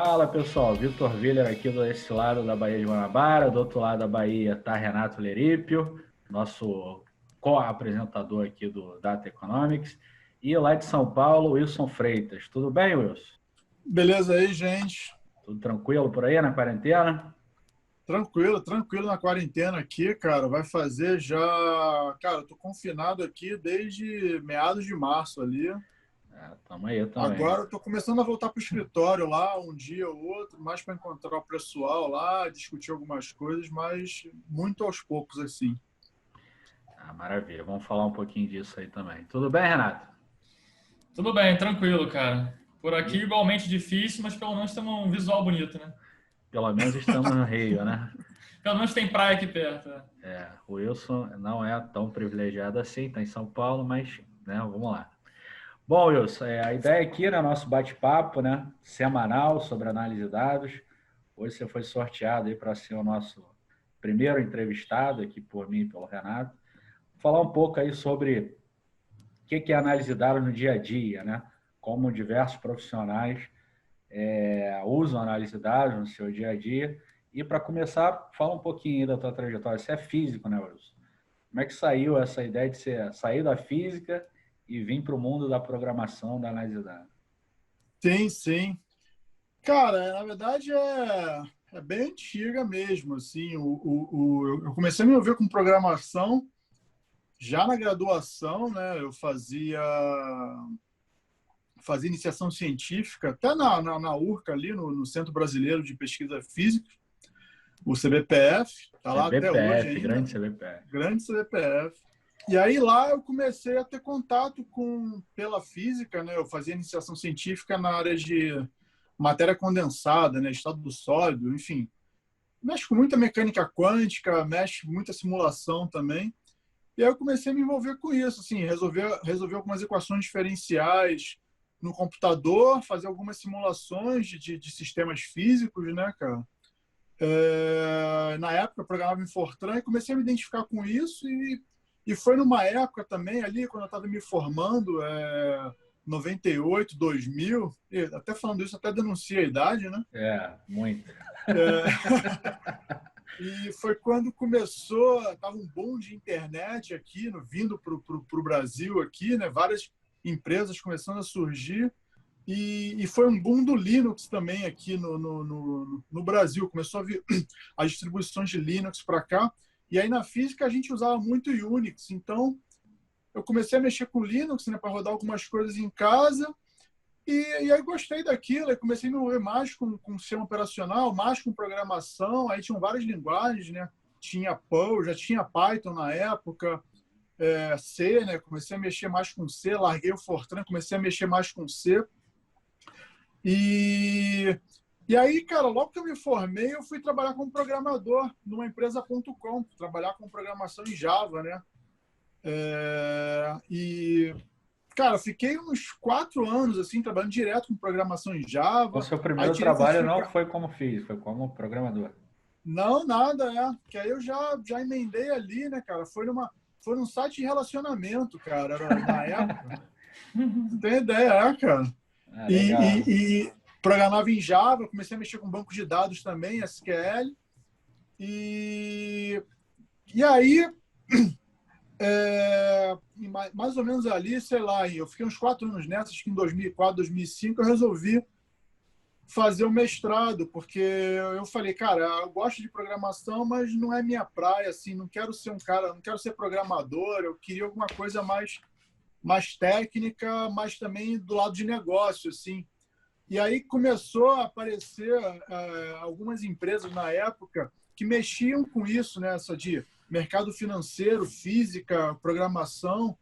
Fala pessoal, Vitor Viller aqui desse lado da Baía de Guanabara, do outro lado da Bahia está Renato Lerípio, nosso co-apresentador aqui do Data Economics, e lá de São Paulo, Wilson Freitas. Tudo bem, Wilson? Beleza aí, gente? Tudo tranquilo por aí na quarentena? Tranquilo na quarentena aqui, cara. Vai fazer já... Cara, eu tô confinado aqui desde meados de março ali. Tamo aí também. Agora eu tô começando a voltar pro escritório lá, um dia ou outro, mais para encontrar o pessoal lá, discutir algumas coisas, mas muito aos poucos, assim. Maravilha. Vamos falar um pouquinho disso aí também. Tudo bem, Renato? Tudo bem, tranquilo, cara. Por aqui igualmente difícil, mas pelo menos temos um visual bonito, né? Pelo menos estamos no Rio, né? Pelo menos tem praia aqui perto. O Wilson não é tão privilegiado assim, está em São Paulo, mas né, vamos lá. Bom, Wilson, a ideia aqui, né, nosso bate-papo, né, semanal sobre análise de dados. Hoje você foi sorteado aí para ser o nosso primeiro entrevistado aqui por mim e pelo Renato. Falar um pouco aí sobre o que é análise de dados no dia a dia, né? Como diversos profissionais usam análise de dados no seu dia a dia. E para começar, fala um pouquinho aí da tua trajetória. Você é físico, né, Wilson? Como é que saiu essa ideia de sair da física e vir para o mundo da programação, da análise de dados? Sim. Cara, na verdade é bem antiga mesmo, assim. Eu comecei a me envolver com programação já na graduação, né? Eu fazia iniciação científica, até na URCA, ali no Centro Brasileiro de Pesquisa Física, o CBPF, está lá até hoje ainda. Grande CBPF. Grande CBPF. E aí lá eu comecei a ter contato pela física, né? Eu fazia iniciação científica na área de matéria condensada, né? Estado sólido, enfim. Mexe com muita mecânica quântica, mexe com muita simulação também. E aí eu comecei a me envolver com isso, assim, resolver algumas equações diferenciais no computador, fazer algumas simulações de sistemas físicos, né, cara? Na época eu programava em Fortran e comecei a me identificar com isso e foi numa época também ali, quando eu estava me formando, 98, 2000, até falando isso, até denuncia a idade, né? Muito. E foi quando começou, estava um boom de internet aqui, vindo para o Brasil aqui, né? Várias empresas começando a surgir. E foi um boom do Linux também aqui no Brasil. Começou a vir as distribuições de Linux para cá. E aí na física a gente usava muito Unix. Então eu comecei a mexer com Linux, né, para rodar algumas coisas em casa. E aí gostei daquilo. Aí comecei a me envolver mais com sistema operacional, mais com programação. Aí tinham várias linguagens, né? Tinha Perl, já tinha Python na época. C, né? Comecei a mexer mais com C. Larguei o Fortran, comecei a mexer mais com C. E aí, cara, logo que eu me formei, eu fui trabalhar como programador numa empresa.com, trabalhar com programação em Java, né? Cara, fiquei uns 4 anos, assim, trabalhando direto com programação em Java. O seu primeiro trabalho não foi como físico, foi como programador. Não, nada, que aí eu já emendei ali, né, cara? Foi num site de relacionamento, cara, na época. Não tem ideia, cara. E programava em Java, comecei a mexer com banco de dados também, SQL. E aí, mais ou menos ali, sei lá, eu fiquei uns 4 anos nessa, acho que em 2004, 2005, eu resolvi fazer o mestrado, porque eu falei, cara, eu gosto de programação, mas não é minha praia, assim, não quero ser não quero ser programador, eu queria alguma coisa mais técnica, mas também do lado de negócio, assim. E aí começou a aparecer algumas empresas na época que mexiam com isso, né? Essa de mercado financeiro, física, programação.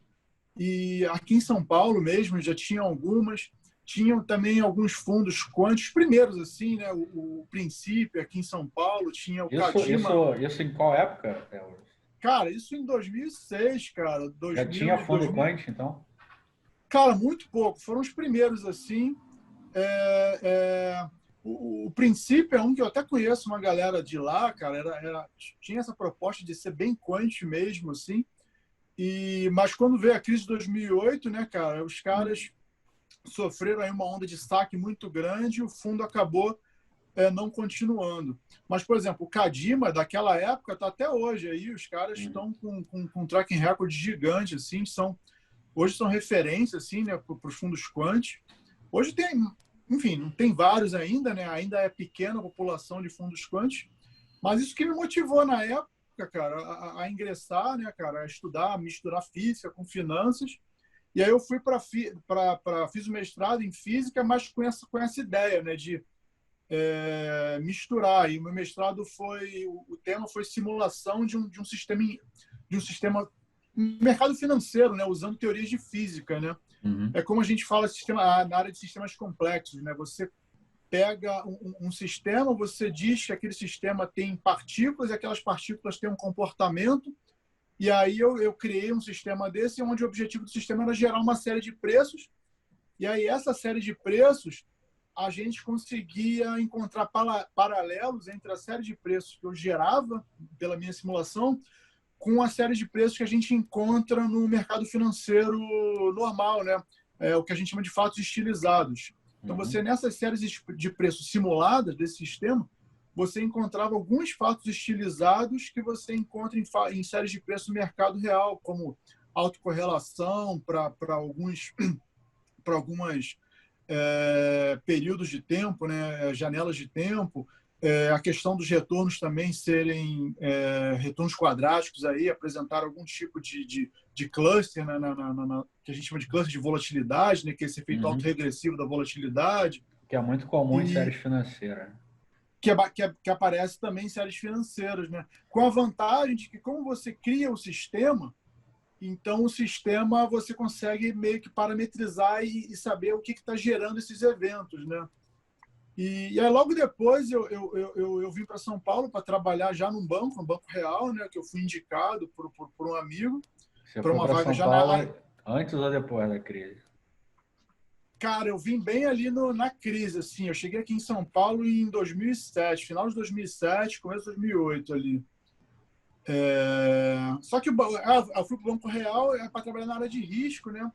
E aqui em São Paulo mesmo já tinha algumas. Tinham também alguns fundos quânticos, primeiros, assim, né? O Princípio, aqui em São Paulo, tinha o Cadima. Isso em qual época? Cara, isso em 2006, cara. Já tinha fundo quântico, então? Cara, muito pouco. Foram os primeiros, assim. O Princípio é um que eu até conheço uma galera de lá, cara. Tinha essa proposta de ser bem quant mesmo, assim. Mas quando veio a crise de 2008, né, cara, os caras sofreram aí uma onda de saque muito grande e o fundo acabou não continuando. Mas, por exemplo, o Kadima, daquela época, está até hoje aí, os caras estão com um tracking record gigante, assim, hoje são referência, assim, né, para os fundos quant. Hoje tem, enfim, não tem vários ainda, né, ainda é pequena a população de fundos quant, mas isso que me motivou na época, cara, a ingressar, né, cara, a estudar, a misturar física com finanças. E aí eu fui fiz o mestrado em física, mas com essa ideia, né, de misturar. E o meu mestrado o tema foi simulação de um sistema mercado financeiro, né, usando teorias de física, né? É como a gente fala na área de sistemas complexos, né? Você pega um sistema, você diz que aquele sistema tem partículas e aquelas partículas têm um comportamento. E aí eu criei um sistema desse, onde o objetivo do sistema era gerar uma série de preços. E aí essa série de preços, a gente conseguia encontrar paralelos entre a série de preços que eu gerava pela minha simulação com a série de preços que a gente encontra no mercado financeiro normal, né? O que a gente chama de fatos estilizados. Então, você, nessas séries de preços simuladas desse sistema, você encontrava alguns fatos estilizados que você encontra em séries de preço no mercado real, como autocorrelação para algumas períodos de tempo, né, janelas de tempo, a questão dos retornos também serem retornos quadráticos, aí, apresentar algum tipo de cluster, que a gente chama de cluster de volatilidade, né, que é esse efeito autorregressivo da volatilidade. Que é muito comum em séries financeiras. Que aparece também em séries financeiras, né? Com a vantagem de que, como você cria o sistema, então o sistema você consegue meio que parametrizar e saber o que está gerando esses eventos, né? E aí, logo depois, eu vim para São Paulo para trabalhar já no Banco Real, né? Que eu fui indicado por um amigo. Você foi para São Paulo antes ou depois da crise? Cara, eu vim bem ali na crise, assim. Eu cheguei aqui em São Paulo em 2007, final de 2007, começo de 2008 ali. Só que eu fui para o Banco Real para trabalhar na área de risco, né?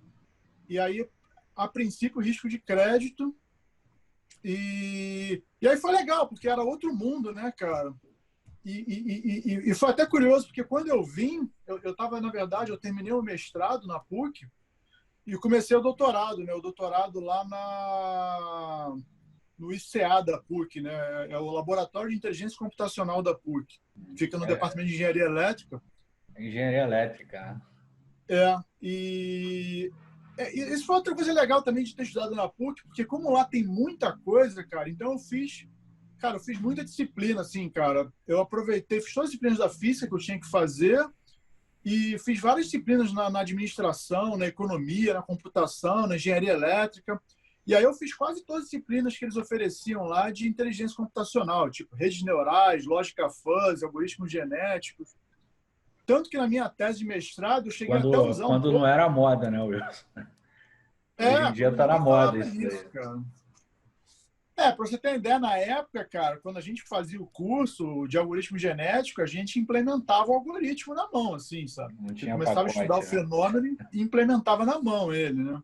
E aí, a princípio, risco de crédito. E aí foi legal, porque era outro mundo, né, cara? E foi até curioso, porque quando eu vim, eu estava, na verdade, eu terminei o mestrado na PUC e comecei o doutorado, né? O doutorado lá no ICA da PUC, né? É o Laboratório de Inteligência Computacional da PUC. Fica no Departamento de Engenharia Elétrica. Engenharia Elétrica. Isso foi outra coisa legal também de ter estudado na PUC, porque como lá tem muita coisa, cara, então eu fiz muita disciplina, assim, cara. Eu aproveitei, fiz todas as disciplinas da física que eu tinha que fazer e fiz várias disciplinas na administração, na economia, na computação, na engenharia elétrica. E aí eu fiz quase todas as disciplinas que eles ofereciam lá de inteligência computacional, tipo redes neurais, lógica fuzzy, algoritmos genéticos. Tanto que na minha tese de mestrado eu cheguei até a usar quando não era moda, né, Wilson? Hoje em dia está na moda isso, cara. Para você ter ideia, na época, cara, quando a gente fazia o curso de algoritmo genético, a gente implementava o algoritmo na mão, assim, sabe? Você começava a estudar o fenômeno e implementava na mão ele, né?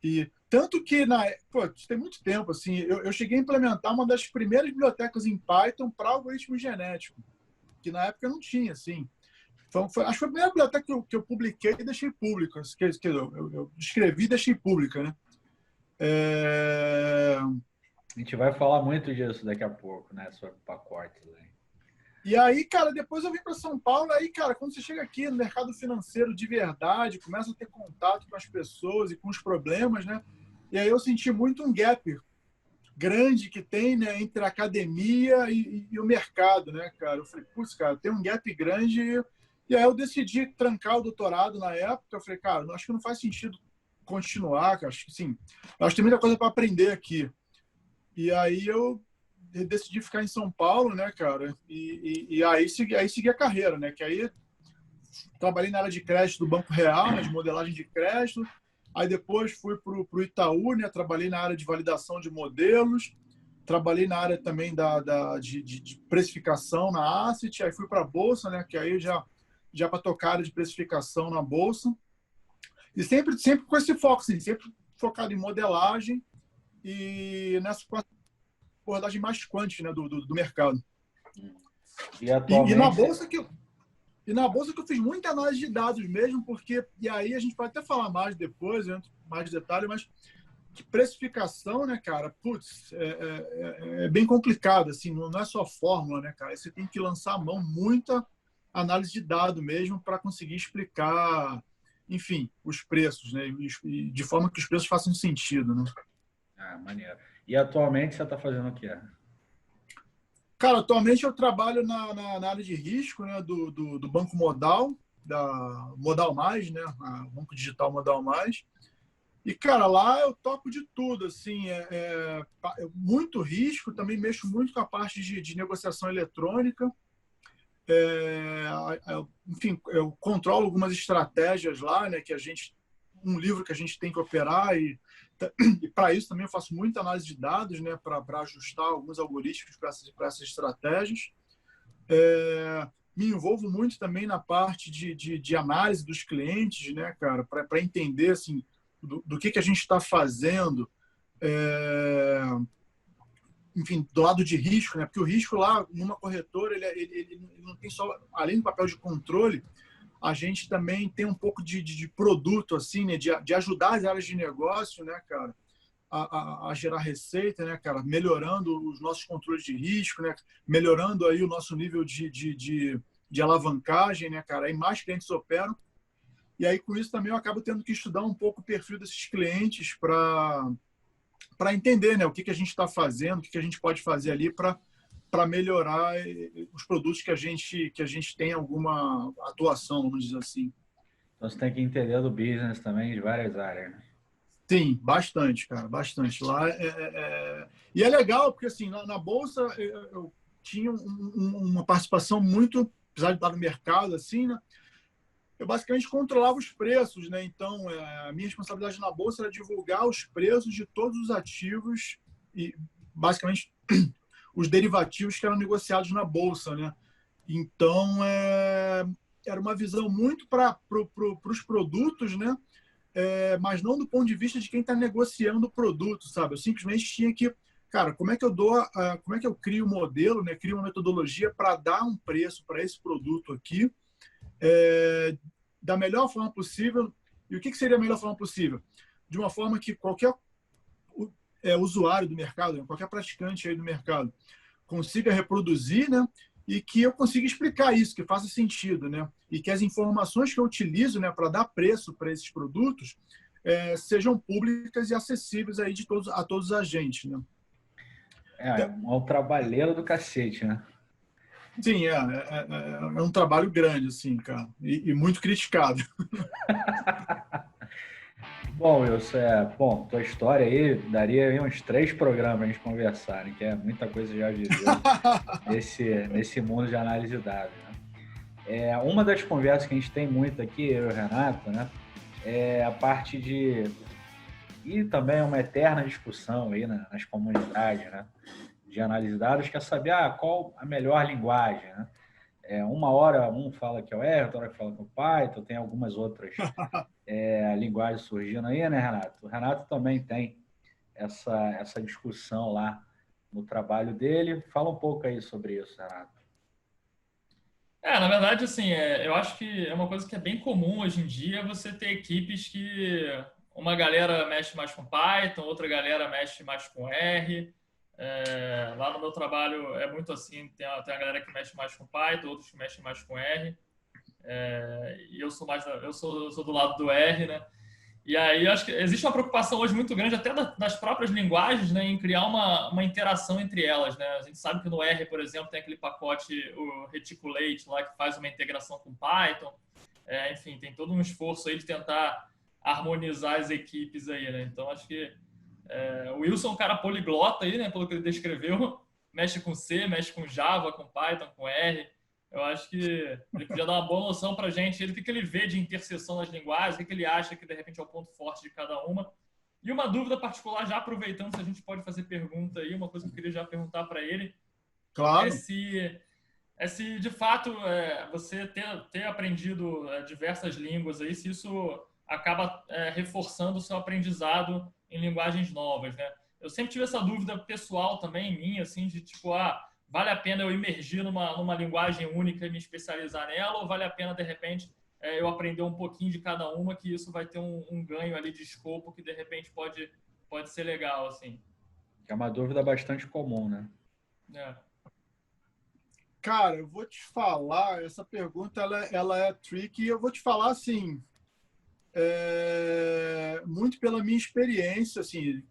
E tanto que, isso tem muito tempo, assim, eu cheguei a implementar uma das primeiras bibliotecas em Python para algoritmo genético, que na época não tinha, assim. Acho que foi a primeira biblioteca que eu publiquei e deixei pública. Eu escrevi e deixei pública, né? A gente vai falar muito disso daqui a pouco, né? Sobre pacotes. Né? E aí, cara, depois eu vim para São Paulo. Aí, cara, quando você chega aqui no mercado financeiro de verdade, começa a ter contato com as pessoas e com os problemas, né? E aí eu senti muito um gap grande que tem, né, entre a academia e o mercado, né, cara? Eu falei, putz, cara, tem um gap grande. E aí eu decidi trancar o doutorado na época. Eu falei, cara, acho que não faz sentido continuar, cara. Acho que sim. Acho que tem muita coisa para aprender aqui. E aí eu decidi ficar em São Paulo, né, cara? E aí segui a carreira, né? Que aí trabalhei na área de crédito do Banco Real, né, de modelagem de crédito. Aí depois fui para o Itaú, né? Trabalhei na área de validação de modelos. Trabalhei na área também de precificação na Asset. Aí fui para a Bolsa, né? Que aí já para tocar área de precificação na Bolsa. E sempre com esse foco, assim, sempre focado em modelagem. E abordagem mais quant, né, do mercado. E atualmente... E na bolsa que eu fiz muita análise de dados mesmo, porque, e aí a gente pode até falar mais depois, mais detalhe, mas que precificação, né, cara, putz, é bem complicado, assim, não é só fórmula, né, cara, você tem que lançar à mão muita análise de dado mesmo para conseguir explicar, enfim, os preços, né, e de forma que os preços façam sentido, né. Ah, maneiro. E atualmente você está fazendo o quê? Cara, atualmente eu trabalho na área de risco, né, do Banco Modal, da Modal Mais, né, Banco Digital Modal Mais. E, cara, lá eu toco de tudo, assim, muito risco, também mexo muito com a parte de negociação eletrônica. Enfim, eu controlo algumas estratégias lá, né, um livro que a gente tem que operar e para isso também eu faço muita análise de dados, né, para ajustar alguns algoritmos para essas estratégias. Me envolvo muito também na parte de análise dos clientes, né, cara, para entender assim, do que a gente está fazendo, enfim, do lado de risco, né, porque o risco lá, numa corretora, ele não tem só, além do papel de controle, a gente também tem um pouco de produto, assim, né, de ajudar as áreas de negócio, né, cara, a gerar receita, né, cara, melhorando os nossos controles de risco, né, melhorando aí o nosso nível de alavancagem, né, cara, aí mais clientes operam. E aí, com isso, também eu acabo tendo que estudar um pouco o perfil desses clientes para entender, né, o que a gente está fazendo, o que a gente pode fazer ali para melhorar os produtos que a gente tem alguma atuação, vamos dizer assim. Então você tem que entender do business também, de várias áreas, né? Sim, bastante, cara, bastante. Lá E é legal, porque assim, na Bolsa eu tinha uma participação muito, apesar de estar no mercado, assim, né? Eu basicamente controlava os preços, né? Então, a minha responsabilidade na Bolsa era divulgar os preços de todos os ativos e, basicamente, os derivativos que eram negociados na Bolsa, né? Então, era uma visão muito para os produtos, né? Mas não do ponto de vista de quem está negociando o produto, sabe? Eu simplesmente tinha que, cara, como é que eu crio um modelo, né? Crio uma metodologia para dar um preço para esse produto aqui, da melhor forma possível. E o que seria a melhor forma possível? De uma forma que qualquer usuário do mercado, qualquer praticante aí do mercado consiga reproduzir, né? E que eu consiga explicar isso, que faça sentido, né? E que as informações que eu utilizo, né, para dar preço para esses produtos sejam públicas e acessíveis aí a todos os agentes, né? É um trabalheiro do cacete, né? Sim, é um trabalho grande, assim, cara, e muito criticado. Bom, Wilson, tua história aí daria aí uns 3 programas a gente conversarem, que é muita coisa já viveu nesse mundo de análise de dados, né? Uma das conversas que a gente tem muito aqui, eu e o Renato, né, é a parte e também uma eterna discussão aí nas comunidades, né, de análise de dados, que é saber qual a melhor linguagem, né? Uma hora um fala que é o R, outra hora que fala que é o Python, tem algumas outras linguagens surgindo aí, né, Renato? O Renato também tem essa discussão lá no trabalho dele. Fala um pouco aí sobre isso, Renato. Na verdade, assim, eu acho que é uma coisa que é bem comum hoje em dia, você ter equipes que uma galera mexe mais com Python, outra galera mexe mais com R. Lá no meu trabalho é muito assim, tem a galera que mexe mais com Python, outros que mexem mais com R. E eu sou do lado do R, né? E aí acho que existe uma preocupação hoje muito grande até das próprias linguagens, né, em criar uma interação entre elas, né? A gente sabe que no R, por exemplo, tem aquele pacote, o Reticulate, lá que faz uma integração com Python. Enfim, tem todo um esforço aí de tentar harmonizar as equipes aí, né? Então acho que o Wilson é um cara poliglota aí, né, pelo que ele descreveu, mexe com C, mexe com Java, com Python, com R. Eu acho que ele podia dar uma boa noção para a gente, o que ele vê de interseção das linguagens, o que ele acha que, de repente, é o ponto forte de cada uma. E uma dúvida particular, já aproveitando, se a gente pode fazer pergunta aí, uma coisa que eu queria já perguntar para ele, claro. é se de fato, você ter aprendido diversas línguas aí, se isso acaba reforçando o seu aprendizado em linguagens novas, né? eu sempre tive essa dúvida pessoal também em mim, assim, de tipo, vale a pena eu imergir numa linguagem única e me especializar nela, ou vale a pena, de repente, eu aprender um pouquinho de cada uma, que isso vai ter um ganho ali de escopo que, de repente, pode ser legal, assim. É uma dúvida bastante comum, né? Cara, eu vou te falar, essa pergunta ela é tricky, e eu vou te falar assim, muito pela minha experiência, assim,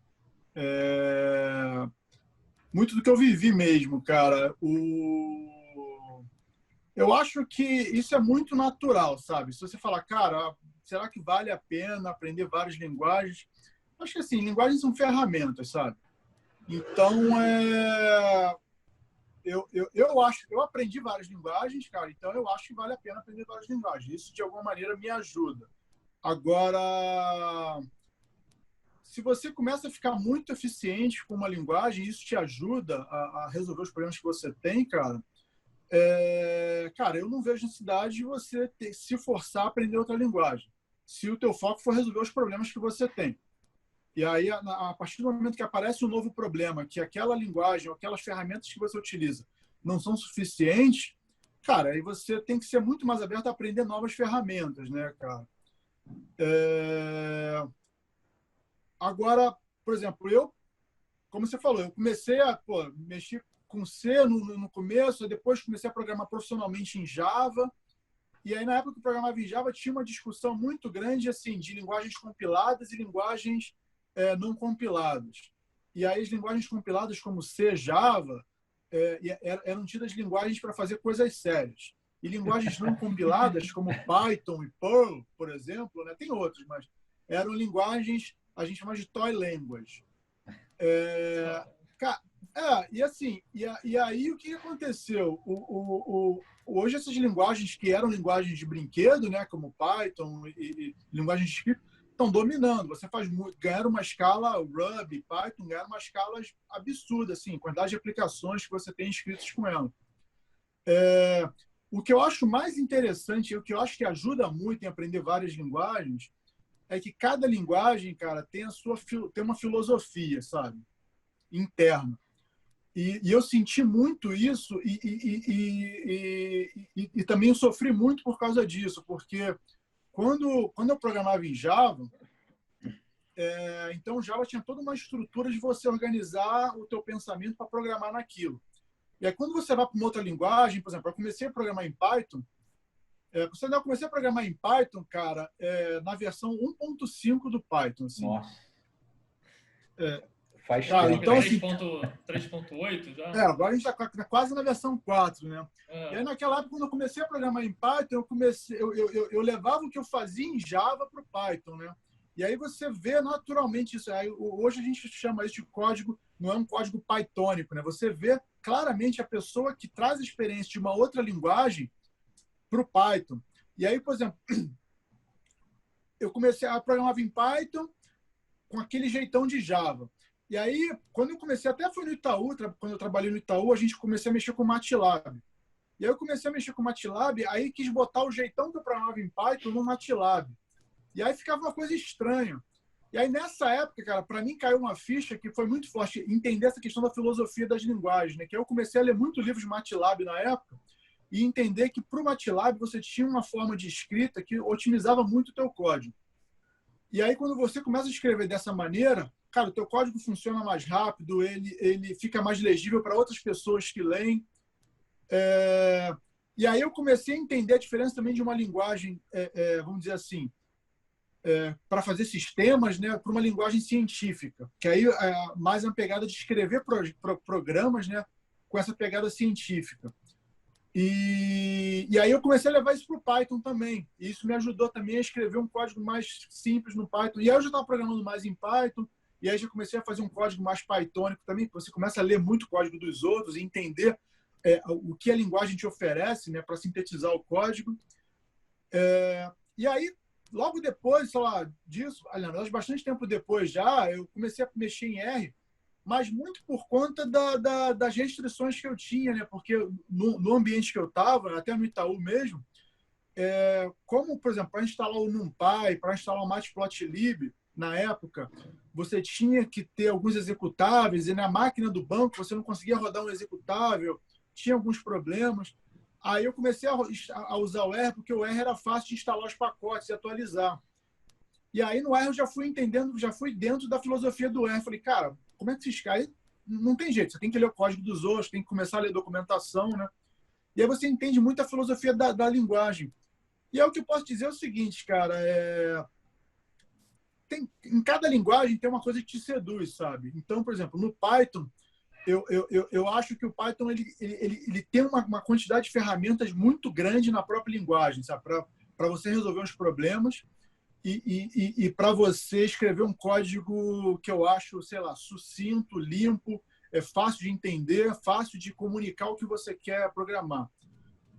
muito do que eu vivi mesmo, cara. Eu acho que isso é muito natural, sabe? Se você falar, cara, será que vale a pena aprender várias linguagens? Acho que assim, linguagens são ferramentas, sabe? Então, eu acho, eu aprendi várias linguagens, cara, então eu acho que vale a pena aprender várias linguagens. Isso, de alguma maneira, me ajuda. Agora, se você começa a ficar muito eficiente com uma linguagem, isso te ajuda a resolver os problemas que você tem, cara. Cara, eu não vejo necessidade de você se forçar a aprender outra linguagem, se o teu foco for resolver os problemas que você tem. E aí, a partir do momento que aparece um novo problema, que aquela linguagem ou aquelas ferramentas que você utiliza não são suficientes, cara, aí você tem que ser muito mais aberto a aprender novas ferramentas, né, cara? Agora, por exemplo, como você falou, eu comecei a mexer com C no começo, depois comecei a programar profissionalmente em Java. E aí, na época que eu programava em Java, tinha uma discussão muito grande assim, de linguagens compiladas e linguagens não compiladas. E aí, as linguagens compiladas, como C, Java, eram tidas linguagens para fazer coisas sérias. E linguagens não compiladas, como Python e Perl, por exemplo, né? Tem outros, mas eram linguagens, a gente chama de toy language. E assim, e aí o que aconteceu? Hoje essas linguagens que eram linguagens de brinquedo, né, como Python e linguagens de script, estão dominando. Você ganhar uma escala Ruby, Python, ganhar uma escala absurda, assim, quantidade de aplicações que você tem escritas com ela. O que eu acho mais interessante, e o que eu acho que ajuda muito em aprender várias linguagens, é que cada linguagem, cara, tem uma filosofia, sabe? Interna. E eu senti muito isso e também eu sofri muito por causa disso, porque quando eu programava em Java, então Java tinha toda uma estrutura de você organizar o teu pensamento para programar naquilo. E aí quando você vai para uma outra linguagem, por exemplo, eu comecei a programar em Python, eu comecei a programar em Python, cara, na versão 1.5 do Python. Assim. Nossa. Faz tempo. Então, 3.8 já? Agora a gente está quase na versão 4, né? E aí, naquela época, quando eu comecei a programar em Python, eu levava o que eu fazia em Java para o Python, né? E aí você vê naturalmente isso. Aí, hoje a gente chama isso de código, não é um código pythônico, né? Você vê claramente a pessoa que traz a experiência de uma outra linguagem para o Python. E aí, por exemplo, eu comecei a programar em Python com aquele jeitão de Java. E aí, quando eu comecei, até foi no Itaú, quando eu trabalhei no Itaú, a gente comecei a mexer com o MATLAB. E aí eu comecei a mexer com o MATLAB, aí quis botar o jeitão que eu programava em Python no MATLAB. E aí ficava uma coisa estranha. E aí, nessa época, cara, para mim caiu uma ficha que foi muito forte, entender essa questão da filosofia das linguagens, né? Que eu comecei a ler muito livros de MATLAB na época e entender que para o MATLAB você tinha uma forma de escrita que otimizava muito o teu código. E aí, quando você começa a escrever dessa maneira, cara, o teu código funciona mais rápido, ele fica mais legível para outras pessoas que leem. E aí eu comecei a entender a diferença também de uma linguagem, vamos dizer assim, para fazer sistemas, né, para uma linguagem científica, que aí é mais uma pegada de escrever programas, né, com essa pegada científica. E aí eu comecei a levar isso para o Python também. E isso me ajudou também a escrever um código mais simples no Python. E aí eu já estava programando mais em Python, e aí já comecei a fazer um código mais pythônico também, você começa a ler muito código dos outros e entender o que a linguagem te oferece, né, para sintetizar o código. E aí, logo depois, sei lá, disso, aliás, bastante tempo depois já, eu comecei a mexer em R, mas muito por conta das restrições que eu tinha, né? Porque no ambiente que eu estava, até no Itaú mesmo, como, por exemplo, para instalar o NumPy, para instalar o Matplotlib, na época, você tinha que ter alguns executáveis e na máquina do banco você não conseguia rodar um executável, tinha alguns problemas. Aí eu comecei a usar o R porque o R era fácil de instalar os pacotes e atualizar. E aí no R eu já fui entendendo, já fui dentro da filosofia do R. Falei, cara, como é que esses caras... Não tem jeito, você tem que ler o código dos outros, tem que começar a ler documentação, né? E aí você entende muito a filosofia da linguagem. E aí o que eu posso dizer é o seguinte, cara, em cada linguagem tem uma coisa que te seduz, sabe? Então, por exemplo, no Python, eu acho que o Python ele tem uma quantidade de ferramentas muito grande na própria linguagem, sabe? Para você resolver uns problemas e para você escrever um código que eu acho, sei lá, sucinto, limpo, fácil de entender, fácil de comunicar o que você quer programar.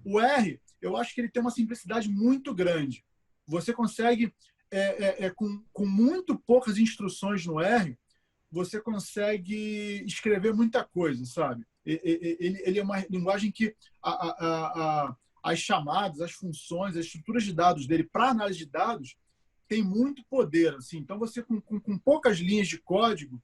O R, eu acho que ele tem uma simplicidade muito grande. Você consegue, com muito poucas instruções no R, você consegue escrever muita coisa, sabe? Ele é uma linguagem que as chamadas, as funções, as estruturas de dados dele para análise de dados tem muito poder. Assim. Então, você com poucas linhas de código,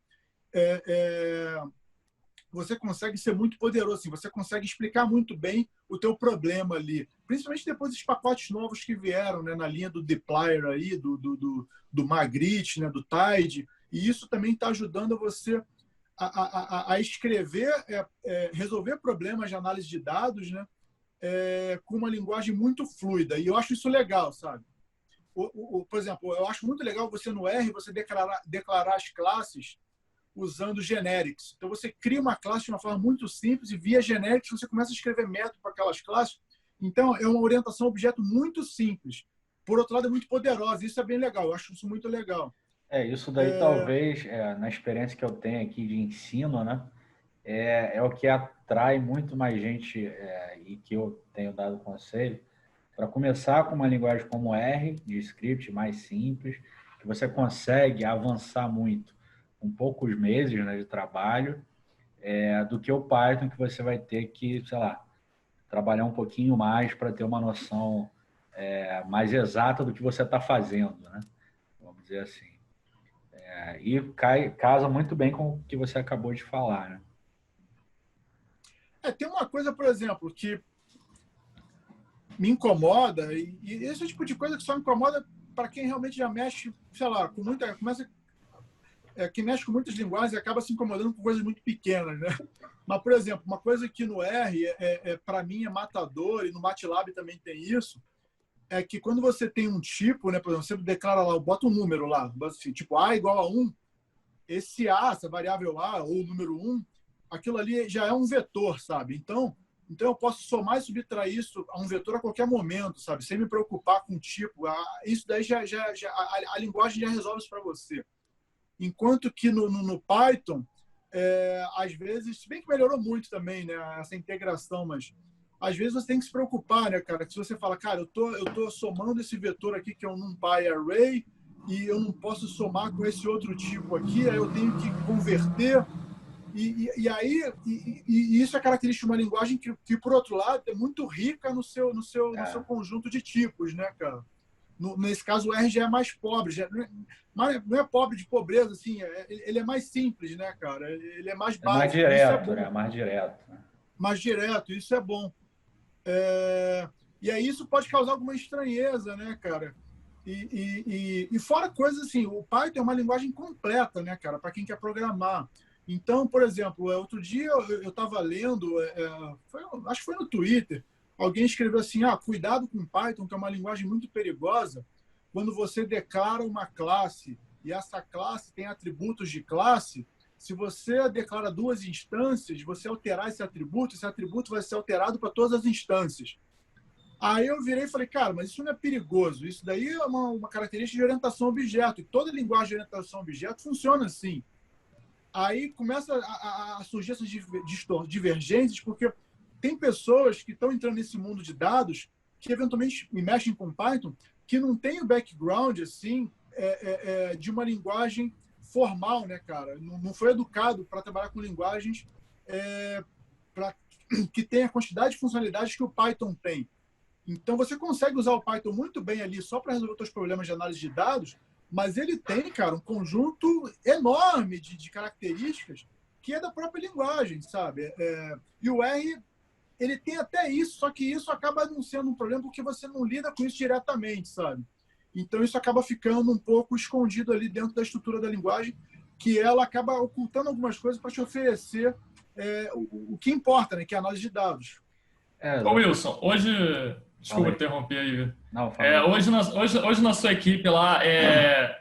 você consegue ser muito poderoso. Assim. Você consegue explicar muito bem o teu problema ali. Principalmente depois dos pacotes novos que vieram, né, na linha do dplyr, aí, do Magritte, né, do Tide. E isso também está ajudando você a escrever, resolver problemas de análise de dados, né, com uma linguagem muito fluida. E eu acho isso legal, sabe? Por exemplo, eu acho muito legal você no R você declarar as classes usando generics. Então, você cria uma classe de uma forma muito simples e via generics você começa a escrever método para aquelas classes. Então, é uma orientação a objeto muito simples. Por outro lado, é muito poderosa. Isso é bem legal. Eu acho isso muito legal. Isso daí talvez, na experiência que eu tenho aqui de ensino, né, é o que atrai muito mais gente e que eu tenho dado conselho para começar com uma linguagem como R, de script mais simples, que você consegue avançar muito com poucos meses, né, de trabalho, do que o Python, que você vai ter que, sei lá, trabalhar um pouquinho mais para ter uma noção mais exata do que você está fazendo, né? Vamos dizer assim. E casa muito bem com o que você acabou de falar, né? Tem uma coisa, por exemplo, que me incomoda, e esse é o tipo de coisa que só incomoda para quem realmente já mexe, sei lá, que mexe com muitas linguagens e acaba se incomodando com coisas muito pequenas, né? Mas, por exemplo, uma coisa que no R, para mim, é matador, e no MATLAB também tem isso, é que quando você tem um tipo, né, por exemplo, você declara lá, bota um número lá, assim, tipo A igual a 1, esse A, essa variável A, ou o número 1, aquilo ali já é um vetor, sabe? Então eu posso somar e subtrair isso a um vetor a qualquer momento, sabe? Sem me preocupar com o tipo. Isso daí a linguagem já resolve isso para você. Enquanto que no Python, às vezes, se bem que melhorou muito também, né, essa integração, mas às vezes você tem que se preocupar, né, cara? Que se você fala, cara, eu tô somando esse vetor aqui que é um NumPy array e eu não posso somar com esse outro tipo aqui, aí eu tenho que converter. E aí, isso é característica de uma linguagem que, por outro lado, é muito rica no seu conjunto de tipos, né, cara? Nesse caso, o R já é mais pobre. Não é pobre de pobreza, assim, ele é mais simples, né, cara? Ele é mais básico. Mais direto, né? Mais direto. Né? Mais direto, isso é bom. E aí isso pode causar alguma estranheza, né, cara? E fora coisas assim, o Python é uma linguagem completa, né, cara, para quem quer programar. Então, por exemplo, outro dia eu estava lendo, acho que foi no Twitter, alguém escreveu assim, cuidado com Python, que é uma linguagem muito perigosa, quando você declara uma classe e essa classe tem atributos de classe, se você declara duas instâncias, você alterar esse atributo vai ser alterado para todas as instâncias. Aí eu virei e falei, cara, mas isso não é perigoso, isso daí é uma característica de orientação a objeto, e toda linguagem de orientação a objeto funciona assim. Aí começa a surgir essas divergências, porque tem pessoas que estão entrando nesse mundo de dados que eventualmente me mexem com Python, que não tem o background assim, de uma linguagem formal, né, cara? Não foi educado para trabalhar com linguagens que tem a quantidade de funcionalidades que o Python tem. Então, você consegue usar o Python muito bem ali só para resolver os seus problemas de análise de dados, mas ele tem, cara, um conjunto enorme de características que é da própria linguagem, sabe? E o R, ele tem até isso, só que isso acaba não sendo um problema porque você não lida com isso diretamente, sabe? Então isso acaba ficando um pouco escondido ali dentro da estrutura da linguagem, que ela acaba ocultando algumas coisas para te oferecer o que importa, né? Que é a análise de dados. Ô Wilson, hoje... Desculpa interromper aí. Não, hoje na sua equipe lá,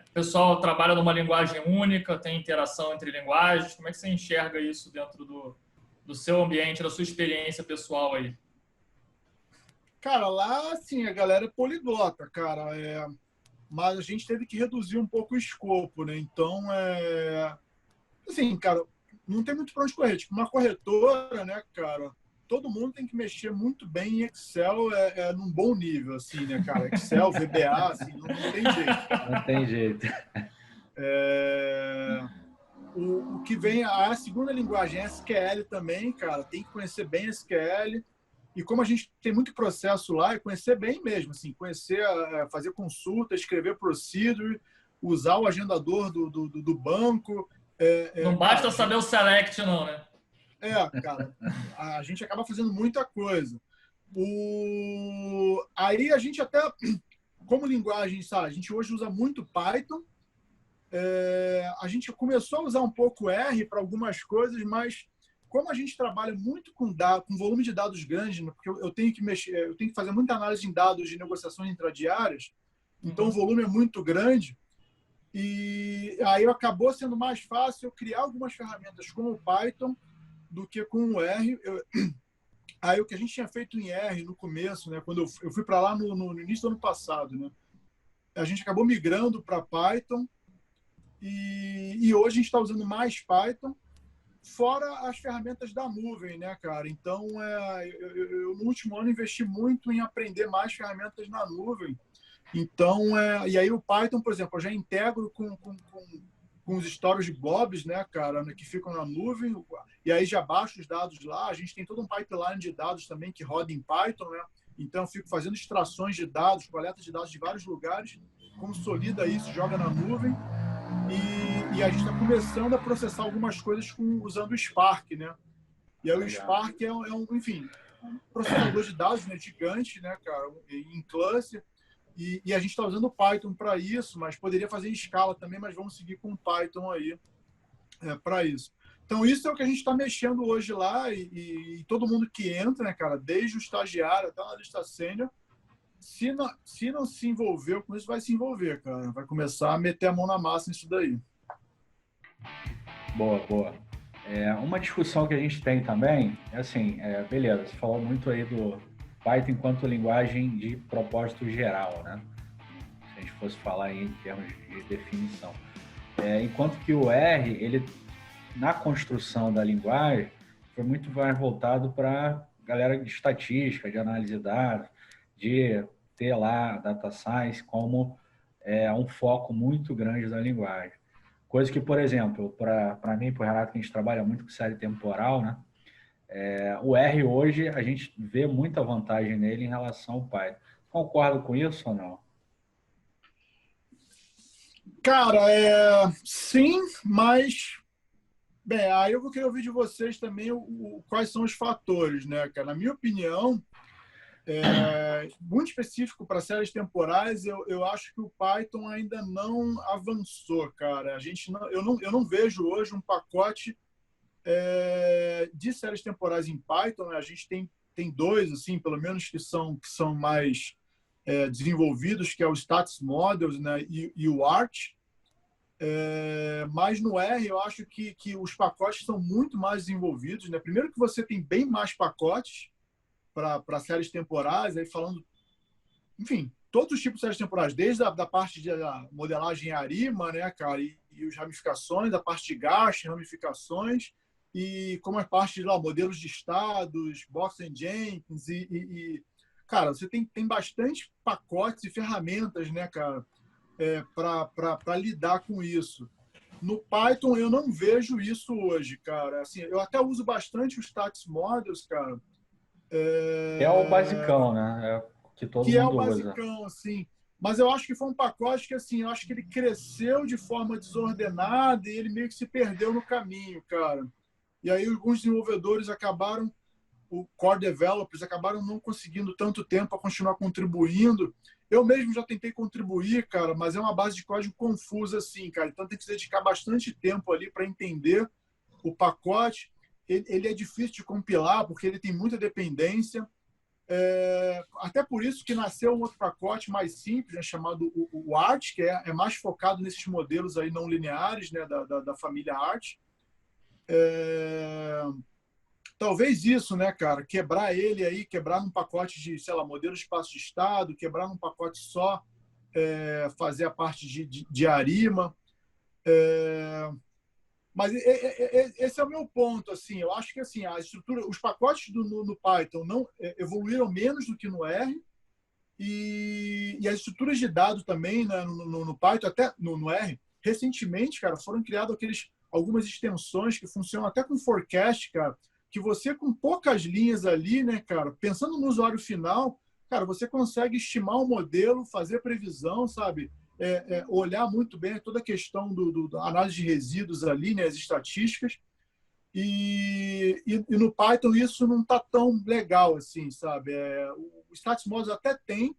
o pessoal trabalha numa linguagem única, tem interação entre linguagens. Como é que você enxerga isso dentro do seu ambiente, da sua experiência pessoal aí? Cara, lá, assim, a galera é poliglota, cara. Mas a gente teve que reduzir um pouco o escopo, né? Então, assim, cara, não tem muito para onde correr. Tipo, uma corretora, né, cara? Todo mundo tem que mexer muito bem em Excel num bom nível, assim, né, cara? Excel, VBA, assim, não tem jeito. Não tem jeito. O que vem, a segunda linguagem é SQL também, cara. Tem que conhecer bem SQL. E como a gente tem muito processo lá, é conhecer bem mesmo, assim, conhecer, fazer consulta, escrever procedure, usar o agendador do banco. Não basta saber o select, não, né? Cara, a gente acaba fazendo muita coisa. Aí a gente até, como linguagem, sabe, a gente hoje usa muito Python. A gente começou a usar um pouco R para algumas coisas, mas como a gente trabalha muito com volume de dados grande, porque eu tenho que fazer muita análise em dados de negociações intradiárias, então o volume é muito grande. E aí acabou sendo mais fácil eu criar algumas ferramentas com o Python do que com o R. Aí o que a gente tinha feito em R no começo, né, quando eu fui para lá no início do ano passado, né, a gente acabou migrando para Python e hoje a gente está usando mais Python, fora as ferramentas da nuvem, né, cara? Então, eu no último ano investi muito em aprender mais ferramentas na nuvem. Então, e aí o Python, por exemplo, eu já integro com os storage blobs, né, cara, que ficam na nuvem, e aí já baixo os dados lá. A gente tem todo um pipeline de dados também que roda em Python, né? Então, eu fico fazendo extrações de dados, coleta de dados de vários lugares, consolida isso, joga na nuvem, e a gente está começando a processar algumas coisas usando o Spark, né? E aí o Spark enfim, um processador de dados, né, gigante, né, cara, em cluster. E a gente está usando o Python para isso, mas poderia fazer em escala também, mas vamos seguir com o Python aí para isso. Então, isso é o que a gente está mexendo hoje lá e todo mundo que entra, né, cara, desde o estagiário até o analista sênior, se não se envolveu com isso, vai se envolver, cara. Vai começar a meter a mão na massa nisso daí. Boa, boa. Uma discussão que a gente tem também é assim, beleza, você falou muito aí do Python enquanto linguagem de propósito geral, né? Se a gente fosse falar aí em termos de definição. Enquanto que o R, ele, na construção da linguagem, foi muito mais voltado para galera de estatística, de análise de dados, de ter lá data science como um foco muito grande da linguagem. Coisa que, por exemplo, para mim e para o Renato, que a gente trabalha muito com série temporal, né? O R hoje, a gente vê muita vantagem nele em relação ao Python. Concorda com isso ou não? Cara, sim, mas... Bem, aí eu vou querer ouvir de vocês também quais são os fatores, né, cara? Na minha opinião, muito específico para séries temporais, eu acho que o Python ainda não avançou, cara. Eu não vejo hoje um pacote de séries temporais em Python, né? A gente tem dois, assim, pelo menos, que são mais desenvolvidos, que é o Stats Models, né, e o Arch. Mas no R eu acho que os pacotes são muito mais desenvolvidos, né? Primeiro que você tem bem mais pacotes para séries temporais, aí falando, enfim, todos os tipos de séries temporais, desde da parte de modelagem ARIMA, né, cara, e as ramificações, a parte de gasto, ramificações, e como é parte de lá, modelos de estados, Box and Jenkins, cara, você tem bastante pacotes e ferramentas, né, cara, para lidar com isso. No Python, eu não vejo isso hoje, cara. Assim, eu até uso bastante os Stats Models, cara. É o basicão, né? Que todo mundo usa. É o basicão, assim. Mas eu acho que foi um pacote que, assim, eu acho que ele cresceu de forma desordenada e ele meio que se perdeu no caminho, cara. E aí alguns desenvolvedores acabaram, o core developers acabaram não conseguindo tanto tempo para continuar contribuindo. Eu mesmo já tentei contribuir, cara, mas é uma base de código confusa, assim, cara. Então tem que se dedicar bastante tempo ali para entender o pacote. Ele é difícil de compilar porque ele tem muita dependência. Até por isso que nasceu um outro pacote mais simples, né, chamado o Arch, que é mais focado nesses modelos aí não lineares, né, da família Arch. Talvez isso, né, cara, quebrar ele aí, quebrar num pacote de, sei lá, modelo de espaço de estado, quebrar num pacote só, fazer a parte de Arima. Mas esse é o meu ponto, assim. Eu acho que assim a estrutura, os pacotes no Python não evoluíram menos do que no R e as estruturas de dados também, né, no Python, até no R, recentemente, cara, foram criadas algumas extensões que funcionam até com forecast, cara, que você com poucas linhas ali, né, cara, pensando no usuário final, cara, você consegue estimar o modelo, fazer previsão, sabe? Olhar muito bem toda a questão da análise de resíduos ali, né, as estatísticas. E no Python isso não está tão legal assim, sabe? O Status Models até tem,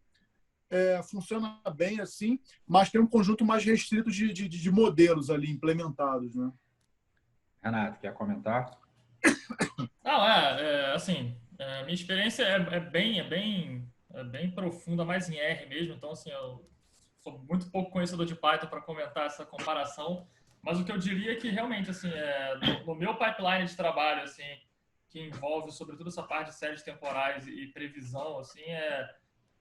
funciona bem assim, mas tem um conjunto mais restrito de modelos ali implementados, né? Renato, quer comentar? Não, assim, minha experiência é bem profunda, mais em R mesmo, então, assim, eu sou muito pouco conhecedor de Python para comentar essa comparação, mas o que eu diria é que, realmente, assim, no meu pipeline de trabalho, assim, que envolve, sobretudo, essa parte de séries temporais e previsão, assim,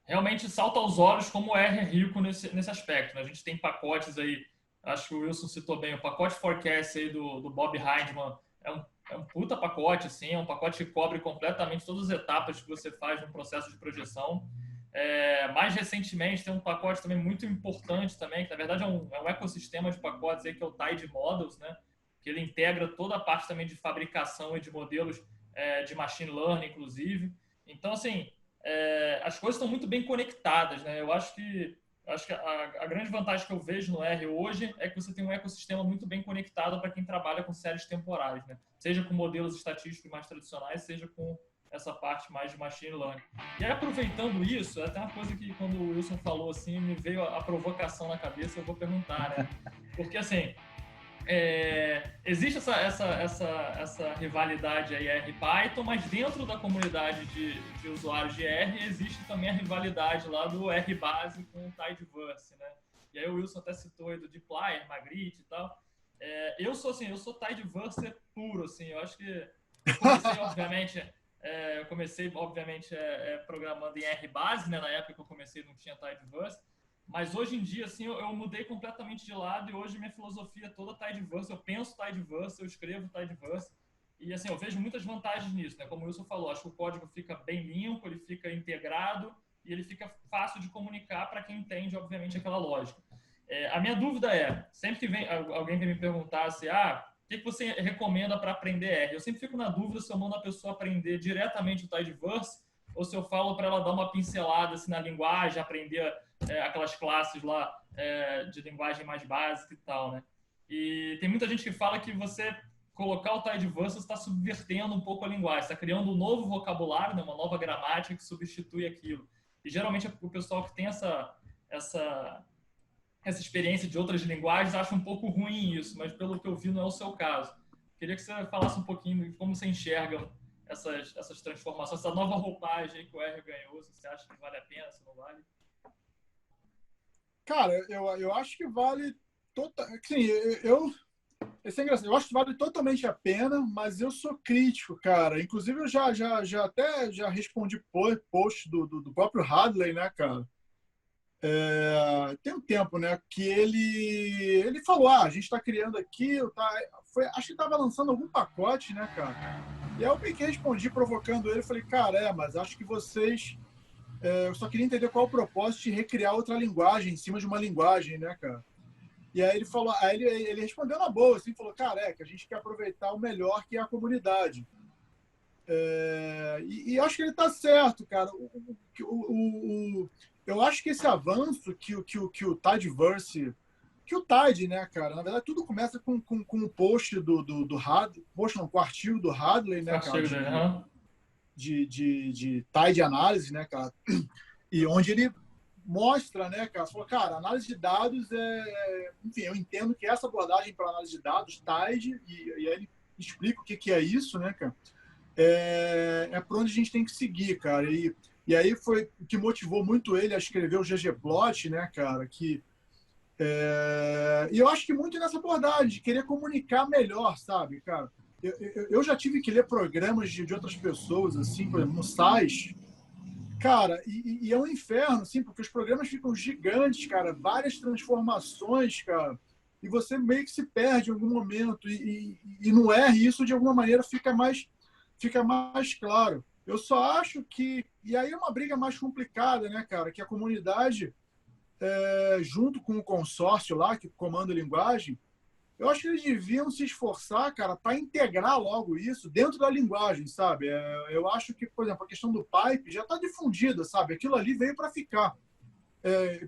realmente salta aos olhos como o R é rico nesse aspecto, né? A gente tem pacotes aí, acho que o Wilson citou bem, o pacote Forecast aí do Bob Hindman é um puta pacote, assim, é um pacote que cobre completamente todas as etapas que você faz no processo de projeção. Mais recentemente tem um pacote também muito importante também, que na verdade é um ecossistema de pacotes aí, que é o Tide Models, né? Que ele integra toda a parte também de fabricação e de modelos de machine learning, inclusive. Então, assim, as coisas estão muito bem conectadas, né? Eu acho que a grande vantagem que eu vejo no R hoje é que você tem um ecossistema muito bem conectado para quem trabalha com séries temporais, né? Seja com modelos estatísticos mais tradicionais, seja com essa parte mais de machine learning. E aí, aproveitando isso, é até uma coisa que quando o Wilson falou assim, me veio a provocação na cabeça, eu vou perguntar, né? Porque, assim, existe essa rivalidade aí R-Python, mas dentro da comunidade de usuários de R existe também a rivalidade lá do R-Base com o Tidyverse, né? E aí o Wilson até citou aí do dplyr, Magritte e tal. Eu sou Tidyverse puro, assim, eu acho que eu comecei, obviamente, programando em R-Base, né? Na época que eu comecei não tinha Tidyverse. Mas hoje em dia, assim, eu mudei completamente de lado e hoje minha filosofia é toda Tidyverse. Eu penso Tidyverse, eu escrevo Tidyverse. E, assim, eu vejo muitas vantagens nisso, né? Como o Wilson falou, acho que o código fica bem limpo, ele fica integrado e ele fica fácil de comunicar para quem entende, obviamente, aquela lógica. A minha dúvida sempre que vem alguém vem me perguntar assim, o que você recomenda para aprender R? Eu sempre fico na dúvida se eu mando a pessoa aprender diretamente o Tidyverse ou se eu falo para ela dar uma pincelada assim, na linguagem, aprender aquelas classes lá de linguagem mais básica e tal, né? E tem muita gente que fala que você colocar o Tidyverse está subvertendo um pouco a linguagem, está criando um novo vocabulário, né? Uma nova gramática que substitui aquilo. E geralmente o pessoal que tem essa experiência de outras linguagens acha um pouco ruim isso, mas pelo que eu vi não é o seu caso. Queria que você falasse um pouquinho de como você enxerga essas transformações, essa nova roupagem que o R ganhou, se você acha que vale a pena, se não vale. Cara, eu acho que vale sim, isso é engraçado. Eu acho que vale totalmente a pena, mas eu sou crítico, cara. Inclusive, eu já respondi post do próprio Hadley, né, cara? Tem um tempo, né, que ele falou, a gente está criando aqui, acho que estava lançando algum pacote, né, cara? E aí eu peguei, respondi provocando ele, falei, cara, mas acho que vocês... eu só queria entender qual é o propósito de recriar outra linguagem em cima de uma linguagem, né, cara? E aí ele falou, ele respondeu na boa, assim, falou, cara, que a gente quer aproveitar o melhor que é a comunidade. E acho que ele está certo, cara. eu acho que esse avanço que o Tidyverse, que o Tide, né, cara, na verdade tudo começa com o post do Hadley, post não, com o artigo do Hadley, né, cara, de Tide Análise, né, cara, e onde ele mostra, né, cara, falou, cara, análise de dados enfim, eu entendo que essa abordagem para análise de dados, Tide, e aí ele explica o que é isso, né, cara, por onde a gente tem que seguir, cara, e aí foi o que motivou muito ele a escrever o ggplot, né, cara, e eu acho que muito nessa abordagem, de querer comunicar melhor, sabe, cara, eu já tive que ler programas de outras pessoas, assim, por exemplo, no SAIS, cara, e é um inferno, assim, porque os programas ficam gigantes, cara, várias transformações, cara, e você meio que se perde em algum momento, e no R isso, de alguma maneira, fica mais claro. Eu só acho que... E aí é uma briga mais complicada, né, cara, que a comunidade, junto com o consórcio lá, que comanda a linguagem, eu acho que eles deviam se esforçar, cara, para integrar logo isso dentro da linguagem, sabe? Eu acho que, por exemplo, a questão do pipe já está difundida, sabe? Aquilo ali veio para ficar.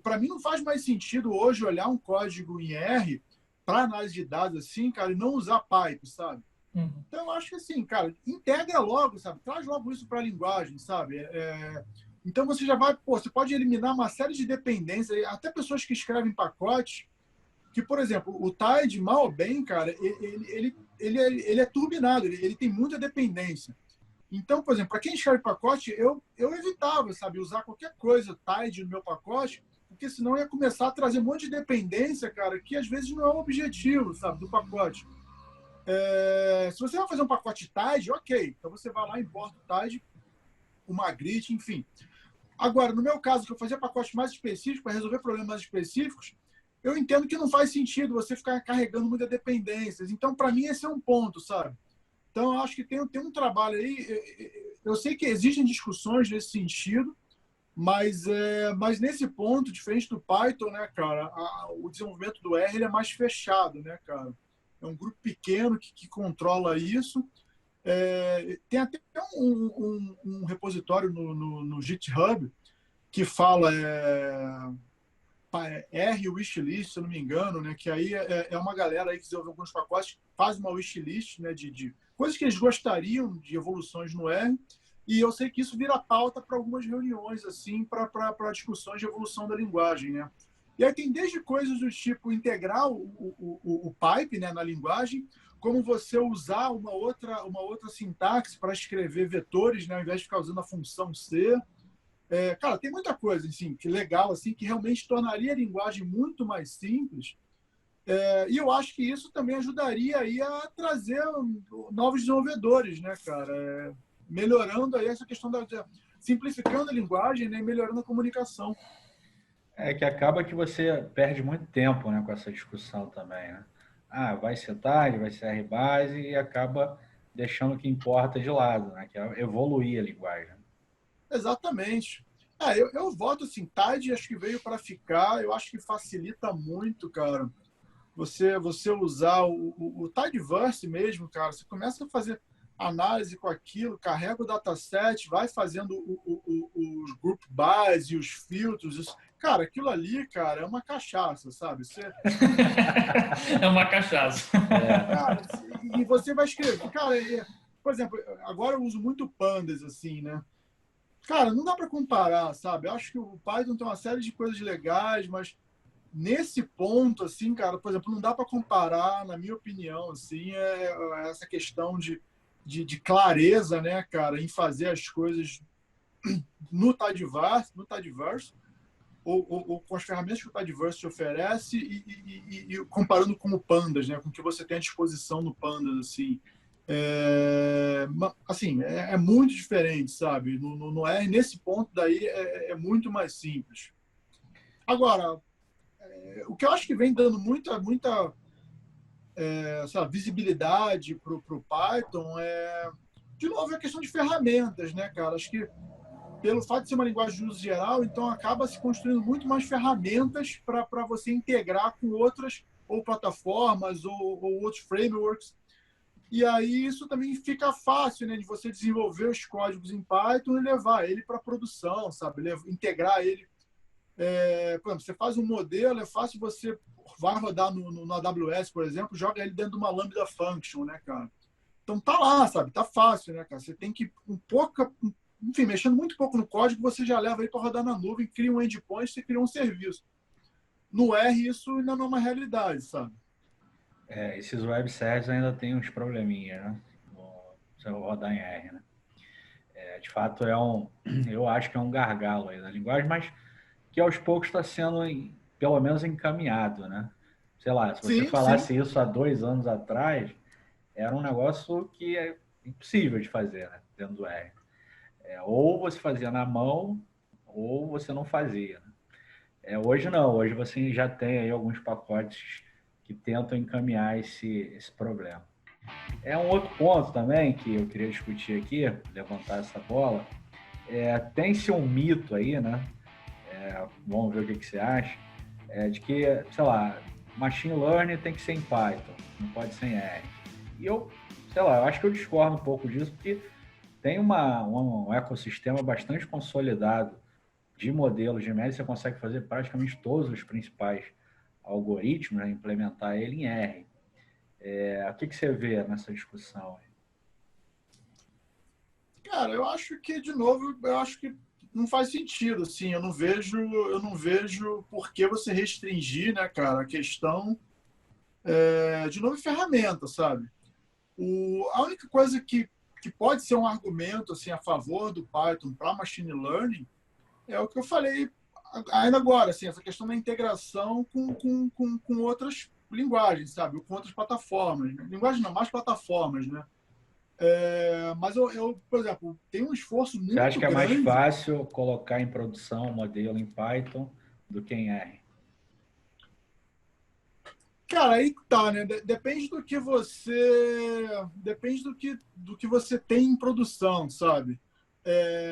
Para mim não faz mais sentido hoje olhar um código em R para análise de dados assim, cara, e não usar pipe, sabe? Uhum. Então eu acho que assim, cara, integra logo, sabe? Traz logo isso para a linguagem, sabe? Então você já vai, você pode eliminar uma série de dependências, até pessoas que escrevem pacotes, que, por exemplo, o Tide, mal ou bem, cara, ele é turbinado, ele tem muita dependência. Então, por exemplo, para quem escreve pacote, eu evitava, sabe, usar qualquer coisa Tide no meu pacote, porque senão ia começar a trazer um monte de dependência, cara, que às vezes não é o objetivo, sabe, do pacote. Se você vai fazer um pacote Tide, ok, então você vai lá, importa o Tide, uma grid, enfim. Agora, no meu caso, que eu fazia pacotes mais específicos para resolver problemas mais específicos, eu entendo que não faz sentido você ficar carregando muitas dependências. Então, para mim, esse é um ponto, sabe? Então, eu acho que tem um trabalho aí. Eu sei que existem discussões nesse sentido, mas nesse ponto, diferente do Python, né, cara, o desenvolvimento do R ele é mais fechado, né, cara? É um grupo pequeno que controla isso. Tem até um repositório no GitHub que fala R wishlist, se eu não me engano, né? Que aí é uma galera aí que desenvolve alguns pacotes, faz uma wishlist, né? De coisas que eles gostariam de evoluções no R. E eu sei que isso vira pauta para algumas reuniões, assim, para discussões de evolução da linguagem, né? E aí tem desde coisas do tipo integrar o pipe, né, na linguagem, como você usar uma outra sintaxe para escrever vetores, né, ao invés de ficar usando a função C. Cara, tem muita coisa assim, que legal, assim, que realmente tornaria a linguagem muito mais simples. E eu acho que isso também ajudaria aí a trazer novos desenvolvedores, né, cara? Melhorando aí essa questão simplificando a linguagem, né, e melhorando a comunicação. Que acaba que você perde muito tempo, né, com essa discussão também, né? Vai ser Tide, vai ser R-Base e acaba deixando o que importa de lado, né, que é evoluir a linguagem. Exatamente. Eu voto assim, Tide acho que veio para ficar, eu acho que facilita muito, cara. Você usar o Tidyverse mesmo, cara, você começa a fazer análise com aquilo, carrega o dataset, vai fazendo os group bys e os filtros. Cara, aquilo ali, cara, é uma cachaça, sabe? É uma cachaça. Cara, e você vai escrever. Cara, por exemplo, agora eu uso muito pandas, assim, né? Cara, não dá para comparar, sabe? Eu acho que o Python tem uma série de coisas legais, mas nesse ponto, assim, cara, por exemplo, não dá para comparar, na minha opinião, assim, essa questão de clareza, né, cara, em fazer as coisas no Tidyverse ou com as ferramentas que o Tidyverse te oferece e comparando com o Pandas, né, com o que você tem à disposição no Pandas, assim. Assim, é muito diferente, sabe? No R, nesse ponto daí, é muito mais simples. Agora, o que eu acho que vem dando muita visibilidade para o Python de novo, a questão de ferramentas, né, cara? Acho que pelo fato de ser uma linguagem de uso geral, então acaba se construindo muito mais ferramentas para você integrar com outras ou plataformas ou outros frameworks. E aí isso também fica fácil, né, de você desenvolver os códigos em Python e levar ele para produção, sabe? Integrar ele Por exemplo, você faz um modelo, é fácil você vai rodar no AWS, por exemplo, joga ele dentro de uma Lambda Function, né, cara? Então tá lá, sabe? Tá fácil, né, cara? Você tem que enfim, mexendo muito pouco no código, você já leva aí para rodar na nuvem, cria um endpoint, você cria um serviço. No R, isso ainda não é uma realidade, sabe? Esses web services ainda tem uns probleminhas, né? Se eu rodar em R, né? De fato, eu acho que é um gargalo aí da linguagem, mas que aos poucos está sendo, pelo menos, encaminhado, né? Sei lá, se você Sim, sim. falasse isso há 2 anos atrás, era um negócio que é impossível de fazer, né? Dentro do R. Ou você fazia na mão, ou você não fazia, né? Hoje não, hoje você já tem aí alguns pacotes que tentam encaminhar esse problema. Um outro ponto também que eu queria discutir aqui, levantar essa bola, tem-se um mito aí, né? Vamos ver o que você acha, de que, sei lá, machine learning tem que ser em Python, não pode ser em R. E eu, sei lá, eu acho que eu discordo um pouco disso, porque tem um ecossistema bastante consolidado de modelos de média, você consegue fazer praticamente todos os principais algoritmos, né, implementar ele em R. O que você vê nessa discussão? Cara, eu acho que, de novo, eu acho que não faz sentido, assim, eu não vejo por que você restringir, né, cara, a questão, de novo, ferramenta, sabe? A única coisa que pode ser um argumento, assim, a favor do Python para machine learning é o que eu falei ainda agora, assim, essa questão da integração com outras linguagens, sabe? Com outras plataformas. Né? Linguagem não, mais plataformas, né? Mas por exemplo, tem um esforço Você acha muito que é mais grande. fácil colocar em produção um modelo em Python do que em R? Cara, aí tá, né? Depende do que você. Depende do que você tem em produção, sabe?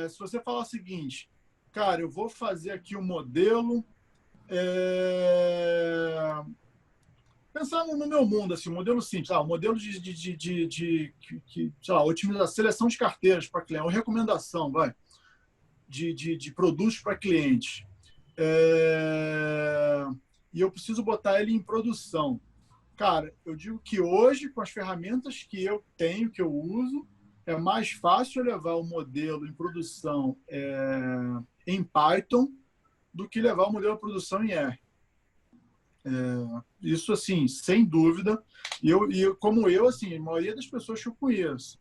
Se você falar o seguinte, cara, eu vou fazer aqui um modelo. Pensando no meu mundo, assim, um modelo simples, um modelo sei lá, otimização, seleção de carteiras para cliente, ou recomendação, vai, de produtos para clientes. E eu preciso botar ele em produção. Cara, eu digo que hoje, com as ferramentas que eu tenho, que eu uso, é mais fácil levar o modelo em produção em Python do que levar o modelo em produção em R. Isso, assim, sem dúvida. Como eu, assim, a maioria das pessoas que eu conheço.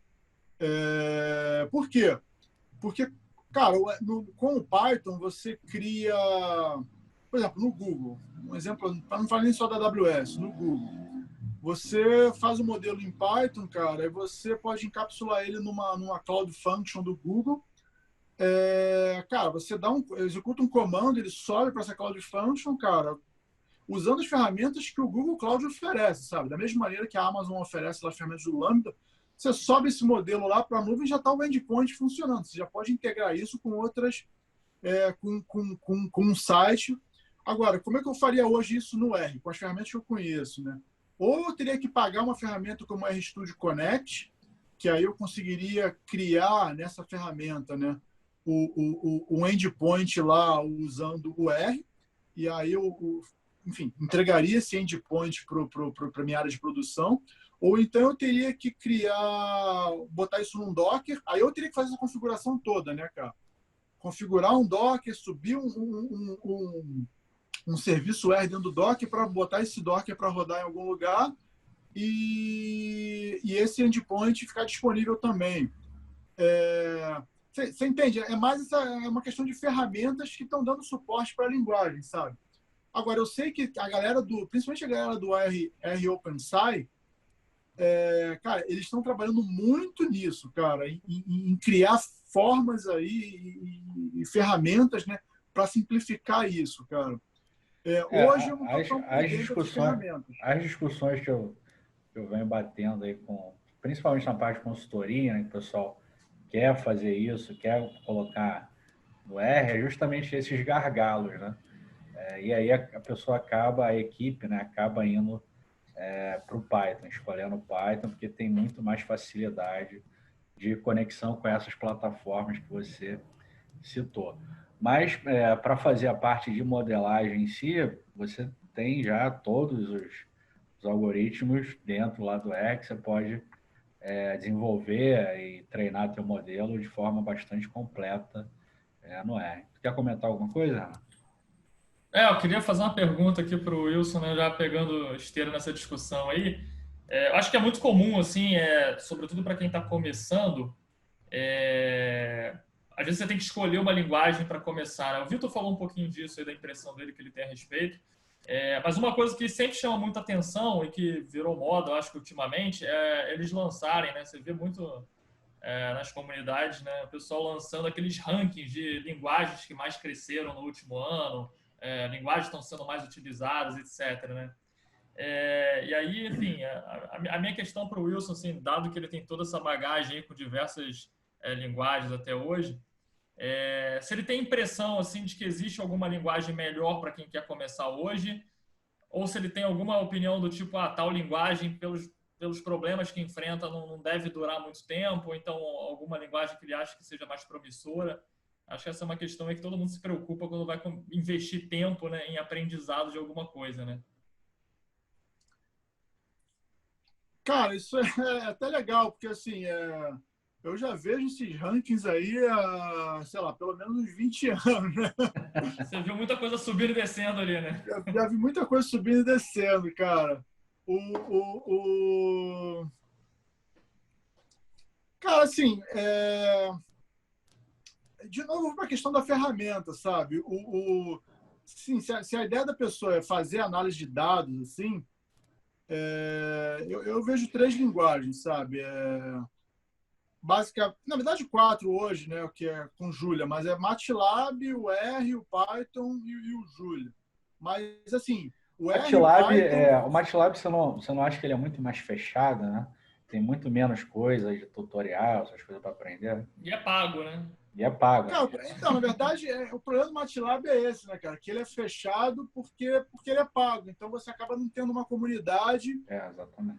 Por quê? Porque, cara, com o Python, você cria... Por exemplo, no Google, um exemplo, para não falar nem só da AWS, no Google. Você faz o modelo em Python, cara, e você pode encapsular ele numa Cloud Function do Google. Cara, você executa um comando, ele sobe para essa Cloud Function, cara, usando as ferramentas que o Google Cloud oferece, sabe? Da mesma maneira que a Amazon oferece as ferramentas do Lambda, você sobe esse modelo lá para a nuvem e já está o endpoint funcionando. Você já pode integrar isso com outras, com um site. Agora, como é que eu faria hoje isso no R, com as ferramentas que eu conheço, né? Ou eu teria que pagar uma ferramenta como o RStudio Connect, que aí eu conseguiria criar nessa ferramenta, né, o endpoint lá usando o R, e aí enfim, entregaria esse endpoint para a minha área de produção, ou então eu teria que botar isso num Docker, aí eu teria que fazer essa configuração toda, né, cara? Configurar um Docker, subir um serviço R dentro do Docker para botar esse Docker para rodar em algum lugar e esse endpoint ficar disponível também. Você entende? É uma questão de ferramentas que estão dando suporte para a linguagem, sabe? Agora, eu sei que a galera principalmente a galera do R OpenSci, cara, eles estão trabalhando muito nisso, cara, em criar formas aí e ferramentas, né, para simplificar isso, cara. Hoje eu não estou tão por dentro das ferramentas. As discussões que eu venho batendo aí principalmente na parte de consultoria, né, que o pessoal quer fazer isso, quer colocar no R, é justamente esses gargalos, né? E aí a pessoa a equipe, né, acaba indo para o Python, escolhendo o Python, porque tem muito mais facilidade de conexão com essas plataformas que você citou. Mas para fazer a parte de modelagem em si, você tem já todos os algoritmos dentro lá do R que você pode desenvolver e treinar teu modelo de forma bastante completa no R. Tu quer comentar alguma coisa, Renan? Eu queria fazer uma pergunta aqui para o Wilson, né, já pegando esteira nessa discussão aí. Eu acho que é muito comum, assim, sobretudo para quem está começando, às vezes você tem que escolher uma linguagem para começar, né? O Vitor falou um pouquinho disso aí, da impressão dele que ele tem a respeito. Mas uma coisa que sempre chama muita atenção e que virou moda, eu acho que ultimamente, é eles lançarem, né? Você vê muito nas comunidades, né? O pessoal lançando aqueles rankings de linguagens que mais cresceram no último ano, linguagens estão sendo mais utilizadas, etc., né? E aí, enfim, a minha questão para o Wilson, assim, dado que ele tem toda essa bagagem aí com diversas linguagens até hoje, se ele tem impressão assim de que existe alguma linguagem melhor para quem quer começar hoje, ou se ele tem alguma opinião do tipo, tal linguagem, pelos problemas que enfrenta, não deve durar muito tempo, ou então alguma linguagem que ele acha que seja mais promissora. Acho que essa é uma questão que todo mundo se preocupa quando vai investir tempo, né, em aprendizado de alguma coisa, né? Cara, isso é até legal, porque assim, eu já vejo esses rankings aí há, sei lá, pelo menos uns 20 anos, né? Você viu muita coisa subindo e descendo ali, né? Já vi muita coisa subindo e descendo, cara. Cara, assim, de novo, para a questão da ferramenta, sabe? Sim, se a ideia da pessoa é fazer análise de dados, assim, eu vejo três linguagens, sabe? Básica, na verdade, quatro hoje, né? O que é com Julia, mas é MATLAB, o R, o Python e o Julia. Mas, assim, o R e o Python... O MATLAB, você não acha que ele é muito mais fechado, né? Tem muito menos coisas de tutorial, essas coisas para aprender. E é pago, né? E é pago. Cara, então, na verdade, o problema do MATLAB é esse, né, cara? Que ele é fechado porque ele é pago. Então, você acaba não tendo uma comunidade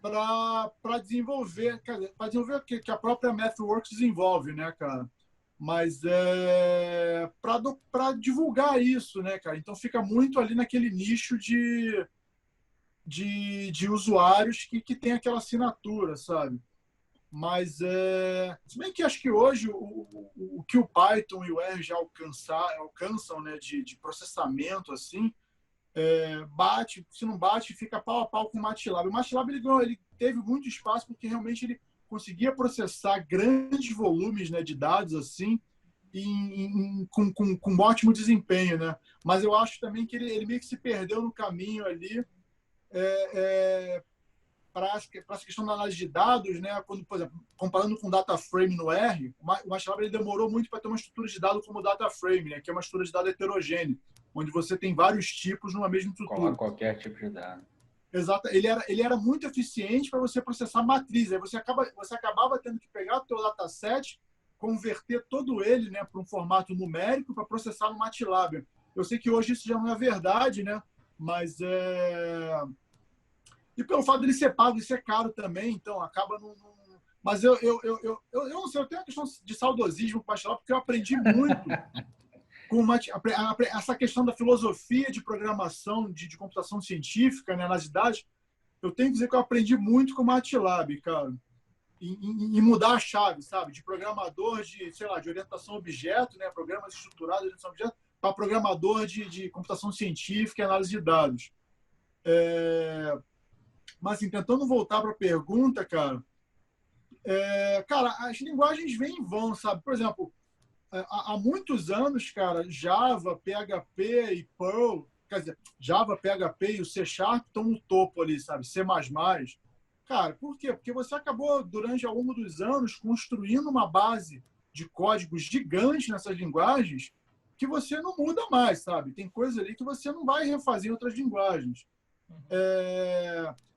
para desenvolver, para desenvolver o que a própria MathWorks desenvolve, né, cara? Mas para divulgar isso, né, cara? Então, fica muito ali naquele nicho de usuários que tem aquela assinatura, sabe? Mas, se bem que acho que hoje o que o Python e o R já alcançam, né, de processamento, assim, se não bate, fica pau a pau com o MATLAB. O MATLAB ele teve muito espaço porque realmente ele conseguia processar grandes volumes, né, de dados, assim, com um ótimo desempenho, né? Mas eu acho também que ele meio que se perdeu no caminho ali, para essa questão da análise de dados, né? Quando, por exemplo, comparando com o data frame no R, o MATLAB ele demorou muito para ter uma estrutura de dados como o data frame, né? Que é uma estrutura de dados heterogênea, onde você tem vários tipos numa mesma estrutura. Coloca qualquer tipo de dado. Exato. Ele era muito eficiente para você processar matriz. Aí você acabava tendo que pegar o teu dataset, converter todo ele, né, para um formato numérico para processar no MATLAB. Eu sei que hoje isso já não é verdade, né? Mas e pelo fato dele ser pago e ser caro também, então acaba não... Mas eu não sei, eu tenho uma questão de saudosismo com o MATLAB, porque eu aprendi muito com essa questão da filosofia de programação, de computação científica, né, nas idades. Eu tenho que dizer que eu aprendi muito com o MATLAB, cara, em mudar a chave, sabe? De programador de orientação a objeto, né, programas estruturados de orientação a objeto, para programador de computação científica e análise de dados. Mas, assim, tentando voltar para a pergunta, cara, as linguagens vêm e vão, sabe? Por exemplo, há muitos anos, cara, Java, PHP e Perl, quer dizer, Java, PHP e o C# estão no topo ali, sabe? C++. Cara, por quê? Porque você acabou, durante ao longo dos anos, construindo uma base de códigos gigante nessas linguagens que você não muda mais, sabe? Tem coisa ali que você não vai refazer em outras linguagens.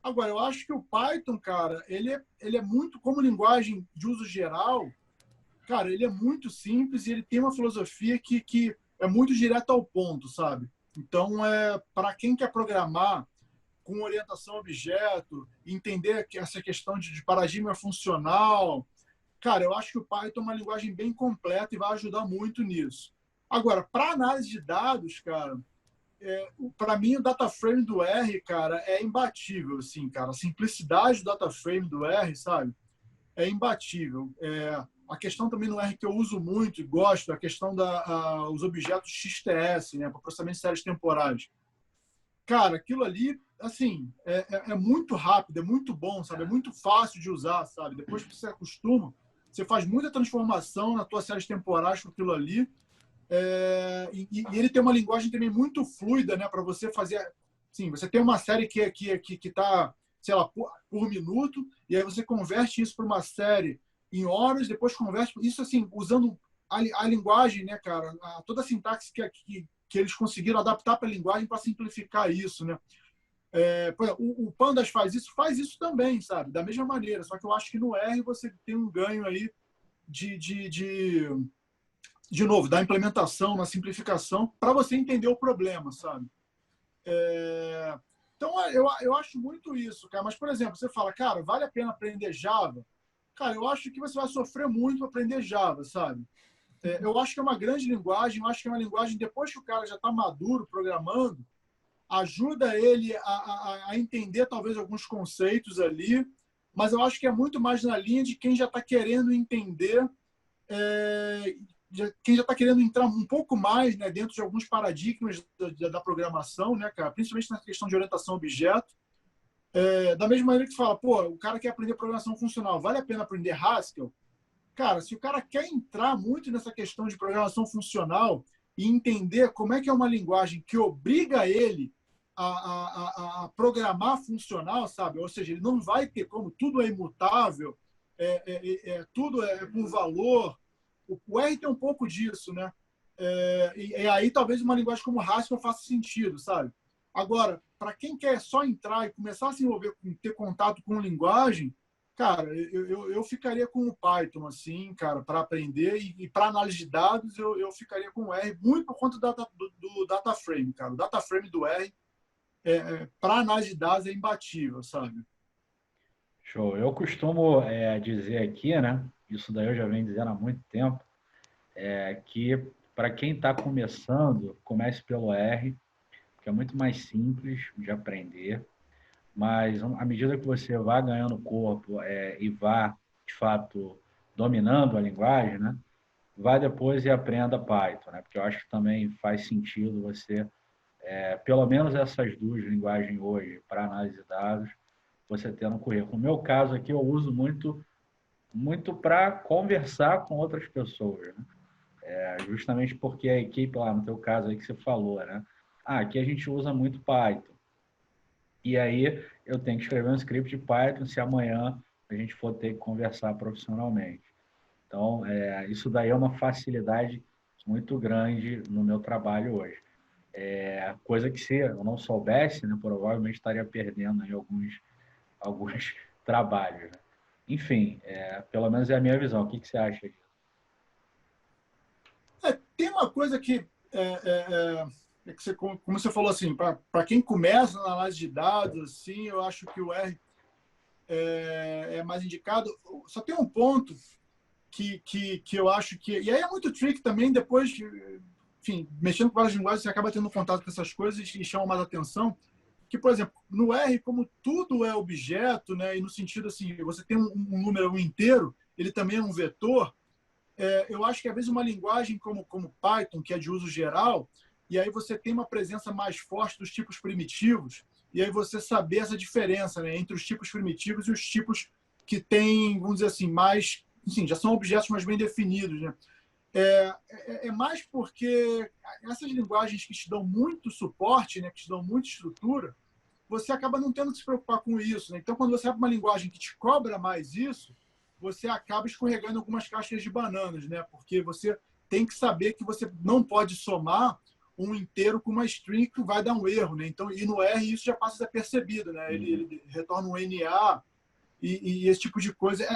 Agora, eu acho que o Python, cara, ele é muito, como linguagem de uso geral, cara, ele é muito simples e ele tem uma filosofia que é muito direta ao ponto, sabe? Então, para quem quer programar com orientação a objeto, entender essa questão de paradigma funcional, cara, eu acho que o Python é uma linguagem bem completa e vai ajudar muito nisso. Agora, para análise de dados, cara, para mim o data frame do R, cara, é imbatível, assim, cara. A simplicidade do data frame do R, sabe? É imbatível. A questão também no R que eu uso muito e gosto, a questão dos objetos XTS, né, para processamento de séries temporais. Cara, aquilo ali, assim, é muito rápido, é muito bom, sabe? É muito fácil de usar, sabe? Depois que você acostuma, você faz muita transformação nas tuas séries temporais com aquilo ali. E ele tem uma linguagem também muito fluida, né? Para você fazer. Sim, você tem uma série que está, sei lá, por minuto, e aí você converte isso para uma série em horas, depois converte. Isso, assim, usando a linguagem, né, cara? Toda a sintaxe que eles conseguiram adaptar para a linguagem para simplificar isso, né? O Pandas faz isso também, sabe? Da mesma maneira. Só que eu acho que no R você tem um ganho aí de novo, da implementação, na simplificação, para você entender o problema, sabe? Então, eu acho muito isso, cara. Mas, por exemplo, você fala, cara, vale a pena aprender Java? Cara, eu acho que você vai sofrer muito para aprender Java, sabe? Eu acho que é uma grande linguagem, eu acho que é uma linguagem, depois que o cara já está maduro programando, ajuda ele a entender talvez alguns conceitos ali, mas eu acho que é muito mais na linha de quem já está querendo entender quem já está querendo entrar um pouco mais, né, dentro de alguns paradigmas da programação, né, cara, principalmente na questão de orientação a objeto. Da mesma maneira que você fala, pô, o cara quer aprender programação funcional, vale a pena aprender Haskell? Cara, se o cara quer entrar muito nessa questão de programação funcional e entender como é que é uma linguagem que obriga ele a programar funcional, sabe? Ou seja, ele não vai ter como, tudo é imutável, tudo é por valor. O R tem um pouco disso, né? E aí talvez uma linguagem como Haskell faça sentido, sabe? Agora, para quem quer só entrar e começar a se envolver, ter contato com linguagem, cara, eu ficaria com o Python, assim, cara, para aprender. E para análise de dados, eu ficaria com o R, muito por conta do data frame, cara. O data frame do R, para análise de dados, é imbatível, sabe? Show. Eu costumo dizer aqui, né? Isso daí eu já venho dizendo há muito tempo, que para quem está começando, comece pelo R, que é muito mais simples de aprender, mas à medida que você vai ganhando corpo e vá, de fato, dominando a linguagem, né? Vai depois e aprenda Python, né? Porque eu acho que também faz sentido você, pelo menos essas duas linguagens hoje, para análise de dados, você ter no currículo. No meu caso aqui, eu uso muito para conversar com outras pessoas, né? Justamente porque a equipe, lá no teu caso aí que você falou, né? Aqui a gente usa muito Python. E aí eu tenho que escrever um script de Python se amanhã a gente for ter que conversar profissionalmente. Então, isso daí é uma facilidade muito grande no meu trabalho hoje. Coisa que se eu não soubesse, né, provavelmente estaria perdendo aí alguns trabalhos. Né? Enfim, pelo menos é a minha visão. O que você acha disso? Tem uma coisa que você, como você falou assim, para quem começa na análise de dados, assim, eu acho que o R é mais indicado. Só tem um ponto que eu acho que... E aí é muito trick também, depois, enfim, mexendo com várias linguagens, você acaba tendo contato com essas coisas e chama mais atenção. Que, por exemplo, no R, como tudo é objeto, né, e no sentido assim, você tem um número inteiro, ele também é um vetor, eu acho que às vezes uma linguagem como Python, que é de uso geral, e aí você tem uma presença mais forte dos tipos primitivos, e aí você saber essa diferença, né, entre os tipos primitivos e os tipos que têm, vamos dizer assim, mais, assim, já são objetos mais bem definidos, né? Mais porque essas linguagens que te dão muito suporte, né, que te dão muita estrutura, você acaba não tendo que se preocupar com isso, né? Então, quando você abre uma linguagem que te cobra mais isso, você acaba escorregando algumas cascas de bananas, né? Porque você tem que saber que você não pode somar um inteiro com uma string que vai dar um erro, né? Então, e no R isso já passa a ser percebido, né? Ele retorna um NA e esse tipo de coisa.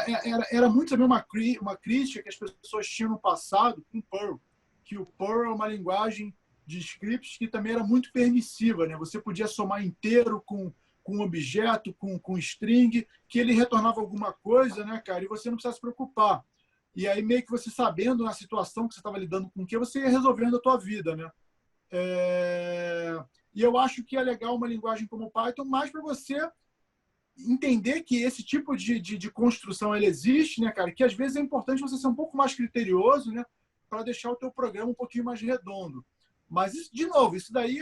Era muito também uma crítica que as pessoas tinham no passado com Perl, que o Perl é uma linguagem de scripts que também era muito permissiva, né? Você podia somar inteiro com objeto, com string, que ele retornava alguma coisa, né, cara? E você não precisava se preocupar. E aí, meio que você sabendo na situação que você estava lidando com o que, você ia resolvendo a tua vida, né? E eu acho que é legal uma linguagem como o Python mais para você entender que esse tipo de construção ele existe, né, cara? Que às vezes é importante você ser um pouco mais criterioso, né? Para deixar o teu programa um pouquinho mais redondo. Mas, isso, de novo, isso daí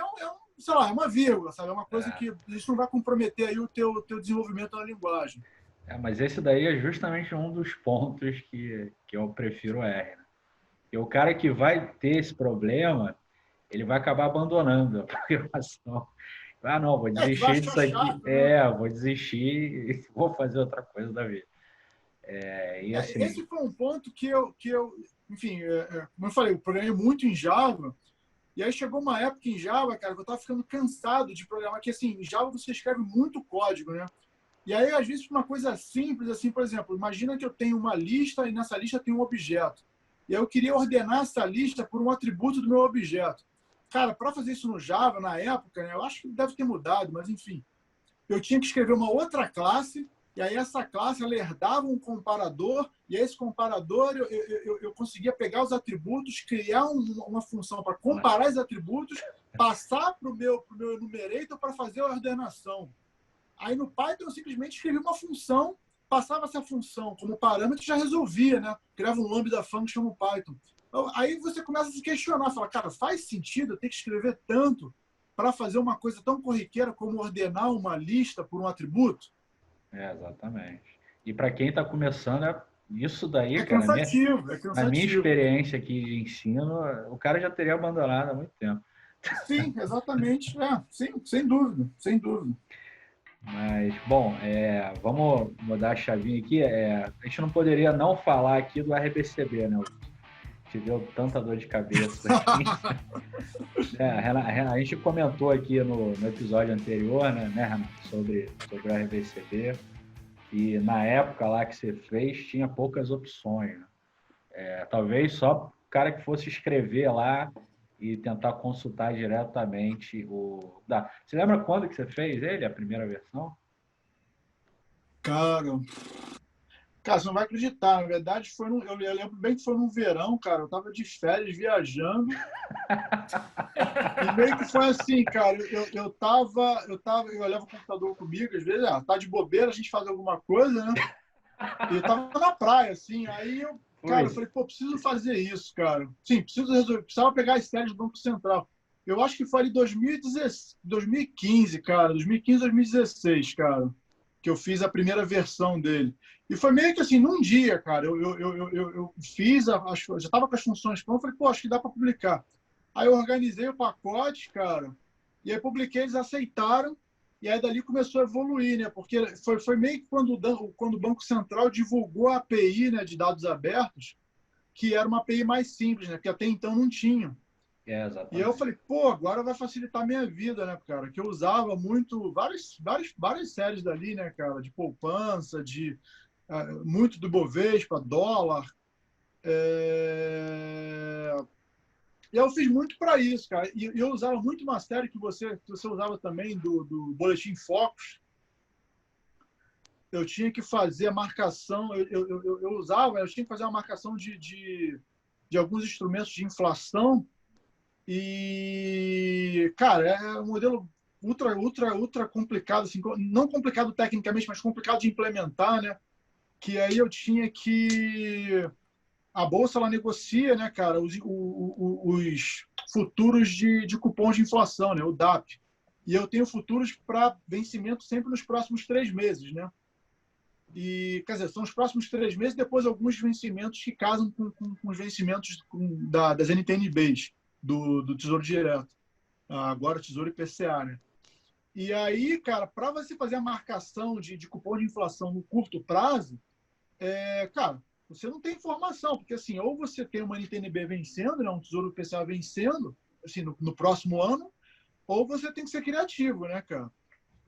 sei lá, é uma vírgula, sabe? É uma coisa que isso não vai comprometer aí o teu desenvolvimento na linguagem. Mas esse daí é justamente um dos pontos que eu prefiro R, né? E o cara que vai ter esse problema, ele vai acabar abandonando a programação. Ah, não, vou desistir disso aqui. Chato, né? Vou desistir e vou fazer outra coisa da vida. E assim... Esse foi um ponto que eu enfim, como eu falei, eu programei muito em Java, e aí chegou uma época em Java, cara, que eu estava ficando cansado de programar, que assim, em Java você escreve muito código, né? E aí, às vezes, uma coisa simples, assim, por exemplo, imagina que eu tenho uma lista e nessa lista tem um objeto. E aí eu queria ordenar essa lista por um atributo do meu objeto. Cara, para fazer isso no Java, na época, né, eu acho que deve ter mudado, mas enfim, eu tinha que escrever uma outra classe, e aí essa classe ela herdava um comparador, e esse comparador eu conseguia pegar os atributos, criar uma função para comparar os atributos, passar para o meu enumerator para fazer a ordenação. Aí no Python eu simplesmente escrevi uma função, passava essa função como parâmetro e já resolvia, né? Criava um lambda function no Python. Então, aí você começa a se questionar, fala, cara, faz sentido eu ter que escrever tanto para fazer uma coisa tão corriqueira como ordenar uma lista por um atributo? Exatamente. E para quem está começando, isso daí, cara, cansativo, na minha experiência aqui de ensino, o cara já teria abandonado há muito tempo. Sim, exatamente. Sim, sem dúvida, sem dúvida. Mas, bom, vamos mudar a chavinha aqui. A gente não poderia não falar aqui do RBCB, né? Que deu tanta dor de cabeça aqui. A gente comentou aqui no episódio anterior, né, Renato, sobre o RBCB. E na época lá que você fez, tinha poucas opções. Né? Talvez só o cara que fosse escrever lá e tentar consultar diretamente o... Você lembra quando que você fez ele, a primeira versão? Cara, você não vai acreditar. Na verdade, eu lembro bem que foi no verão, cara. Eu tava de férias viajando. E meio que foi assim, cara. Eu levo o computador comigo, às vezes, tá de bobeira, a gente faz alguma coisa, né? E eu tava na praia, assim. Aí eu falei, pô, preciso fazer isso, cara. Sim, precisava pegar as séries do Banco Central. Eu acho que foi ali 2015, cara. 2015, 2016, cara. Que eu fiz a primeira versão dele. E foi meio que assim, num dia, cara, eu fiz, já estava com as funções prontas, falei, pô, acho que dá para publicar. Aí eu organizei o pacote, cara, e aí publiquei, eles aceitaram, e aí dali começou a evoluir, né? Porque foi meio que quando o Banco Central divulgou a API, né, de dados abertos, que era uma API mais simples, né? Porque até então não tinha. E aí eu falei, pô, agora vai facilitar a minha vida, né, cara? Que eu usava muito, várias séries dali, né, cara? De poupança, muito do Bovespa, dólar. E eu fiz muito para isso, cara. E eu usava muito uma série que você usava também, do Boletim Focus. Eu tinha que fazer a marcação, eu tinha que fazer uma marcação de alguns instrumentos de inflação. E, cara, é um modelo ultra complicado, assim, não complicado tecnicamente, mas complicado de implementar, né? Que aí eu tinha que... A Bolsa, ela negocia, né, cara, os futuros de cupons de inflação, né, o DAP. E eu tenho futuros para vencimento sempre nos próximos 3 meses, né? E, quer dizer, são os próximos 3 meses, depois alguns vencimentos que casam com os vencimentos das NTNBs. Do Tesouro Direto. Agora Tesouro IPCA, né? E aí, cara, para você fazer a marcação de cupom de inflação no curto prazo, cara, você não tem informação, porque assim, ou você tem uma NTNB vencendo, né, um Tesouro IPCA vencendo, assim, no próximo ano, ou você tem que ser criativo, né, cara?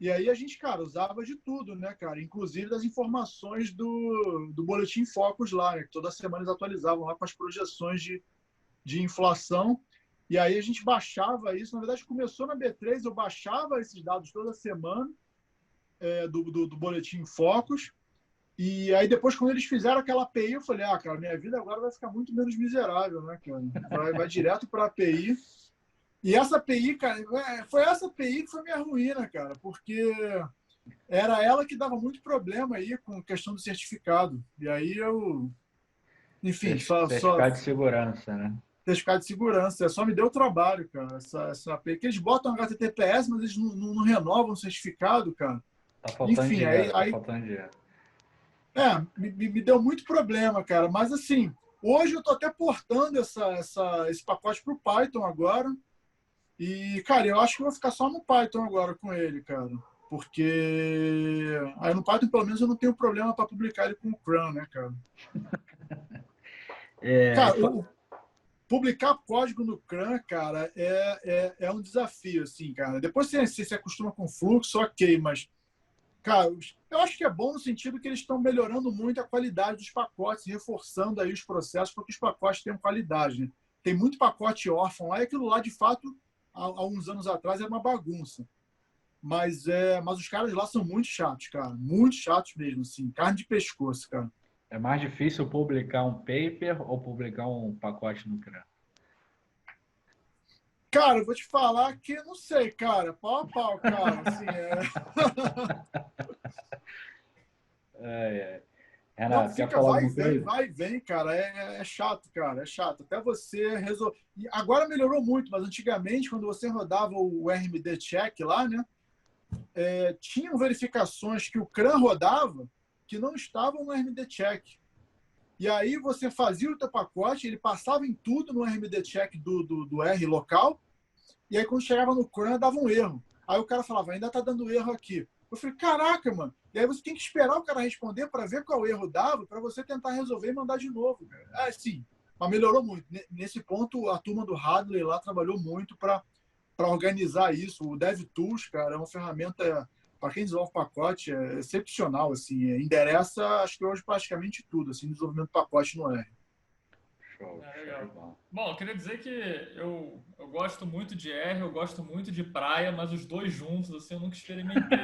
E aí a gente, cara, usava de tudo, né, cara? Inclusive das informações do Boletim Focus lá, né? Que toda semana eles atualizavam lá com as projeções de inflação. E aí a gente baixava isso. Na verdade, começou na B3, eu baixava esses dados toda semana do Boletim Focus. E aí depois, quando eles fizeram aquela API, eu falei, cara, minha vida agora vai ficar muito menos miserável, né, cara? Vai direto para a API. E essa API, cara, foi essa API que foi minha ruína, cara, porque era ela que dava muito problema aí com questão do certificado. E aí eu, enfim, certificado de segurança, né? Certificado de segurança. Só me deu trabalho, cara, essa API. Que eles botam HTTPS, mas eles não renovam o certificado, cara. Tá faltando enfim, dinheiro, tá faltando dinheiro. Me deu muito problema, cara. Mas, assim, hoje eu tô até portando esse pacote pro Python agora. E, cara, eu acho que eu vou ficar só no Python agora com ele, cara. Porque aí no Python, pelo menos, eu não tenho problema para publicar ele com o Cran, né, cara? Cara, publicar código no Cran, cara, é um desafio, assim, cara. Depois você se acostuma com o fluxo, ok, mas, cara, eu acho que é bom no sentido que eles estão melhorando muito a qualidade dos pacotes, reforçando aí os processos para que os pacotes tenham qualidade, né? Tem muito pacote órfão lá e aquilo lá, de fato, há uns anos atrás era uma bagunça. Mas os caras lá são muito chatos, cara. Muito chatos mesmo, assim. Carne de pescoço, cara. É mais difícil publicar um paper ou publicar um pacote no CRAN? Cara, eu vou te falar que não sei, cara. Pau a pau, cara. Assim, Renato, não, quer falar alguma vem, coisa? vai e vem, cara. É chato, cara. É chato. Até você resolver. Agora melhorou muito, mas antigamente, quando você rodava o RMD check lá, né? Tinham verificações que o CRAN rodava que não estavam no RMD check. E aí você fazia o teu pacote, ele passava em tudo no RMD check do R local, e aí quando chegava no CRAN dava um erro. Aí o cara falava, ainda tá dando erro aqui. Eu falei, caraca, mano. E aí você tem que esperar o cara responder para ver qual erro dava, para você tentar resolver e mandar de novo. Sim, mas melhorou muito. Nesse ponto, a turma do Hadley lá trabalhou muito para organizar isso. O DevTools, cara, é uma ferramenta, para quem desenvolve pacote, é excepcional. Assim, endereça, acho que hoje, praticamente tudo, assim, desenvolvimento de pacote no R. Show, legal. Bom, eu queria dizer que eu gosto muito de R, eu gosto muito de praia, mas os dois juntos, assim, eu nunca experimentei.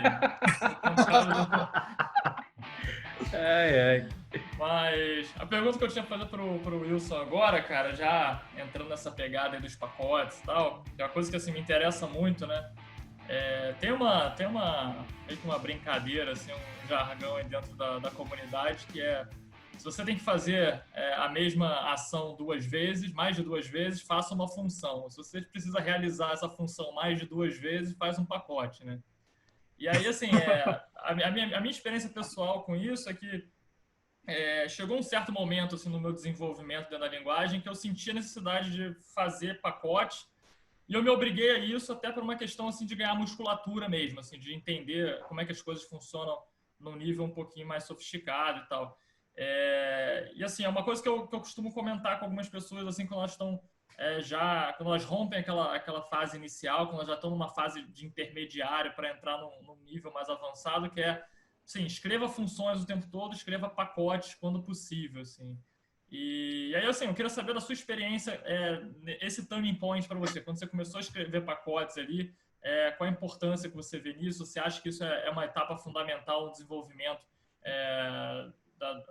Mas a pergunta que eu tinha que fazer pro Wilson agora, cara, já entrando nessa pegada aí dos pacotes e tal, é uma coisa que assim, me interessa muito, né? Tem meio que uma brincadeira, assim, um jargão aí dentro da comunidade que se você tem que fazer a mesma ação mais de duas vezes, faça uma função. Se você precisa realizar essa função mais de duas vezes, faz um pacote, né? E aí, assim, a minha experiência pessoal com isso é que chegou um certo momento assim, no meu desenvolvimento dentro da linguagem que eu senti a necessidade de fazer pacote e eu me obriguei a isso até por uma questão assim, de ganhar musculatura mesmo, assim, de entender como é que as coisas funcionam num nível um pouquinho mais sofisticado e tal. E assim, é uma coisa que eu costumo comentar com algumas pessoas assim, quando elas estão quando elas rompem aquela fase inicial, quando elas já estão numa fase de intermediário para entrar num nível mais avançado, que sim, escreva funções o tempo todo, escreva pacotes quando possível, assim. E aí, assim, eu queria saber da sua experiência, esse turning point para você, quando você começou a escrever pacotes ali, qual a importância que você vê nisso? Você acha que isso é uma etapa fundamental no desenvolvimento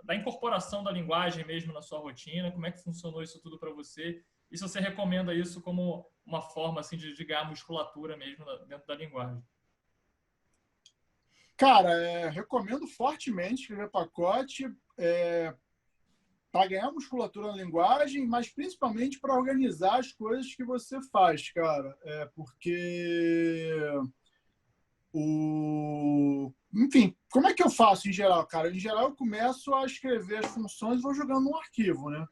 da incorporação da linguagem mesmo na sua rotina? Como é que funcionou isso tudo para você? E se você recomenda isso como uma forma assim, de ganhar musculatura mesmo dentro da linguagem? Cara, recomendo fortemente escrever pacote para ganhar musculatura na linguagem, mas principalmente para organizar as coisas que você faz, cara. Porque enfim, como é que eu faço em geral, cara? Em geral, eu começo a escrever as funções e vou jogando num arquivo, né?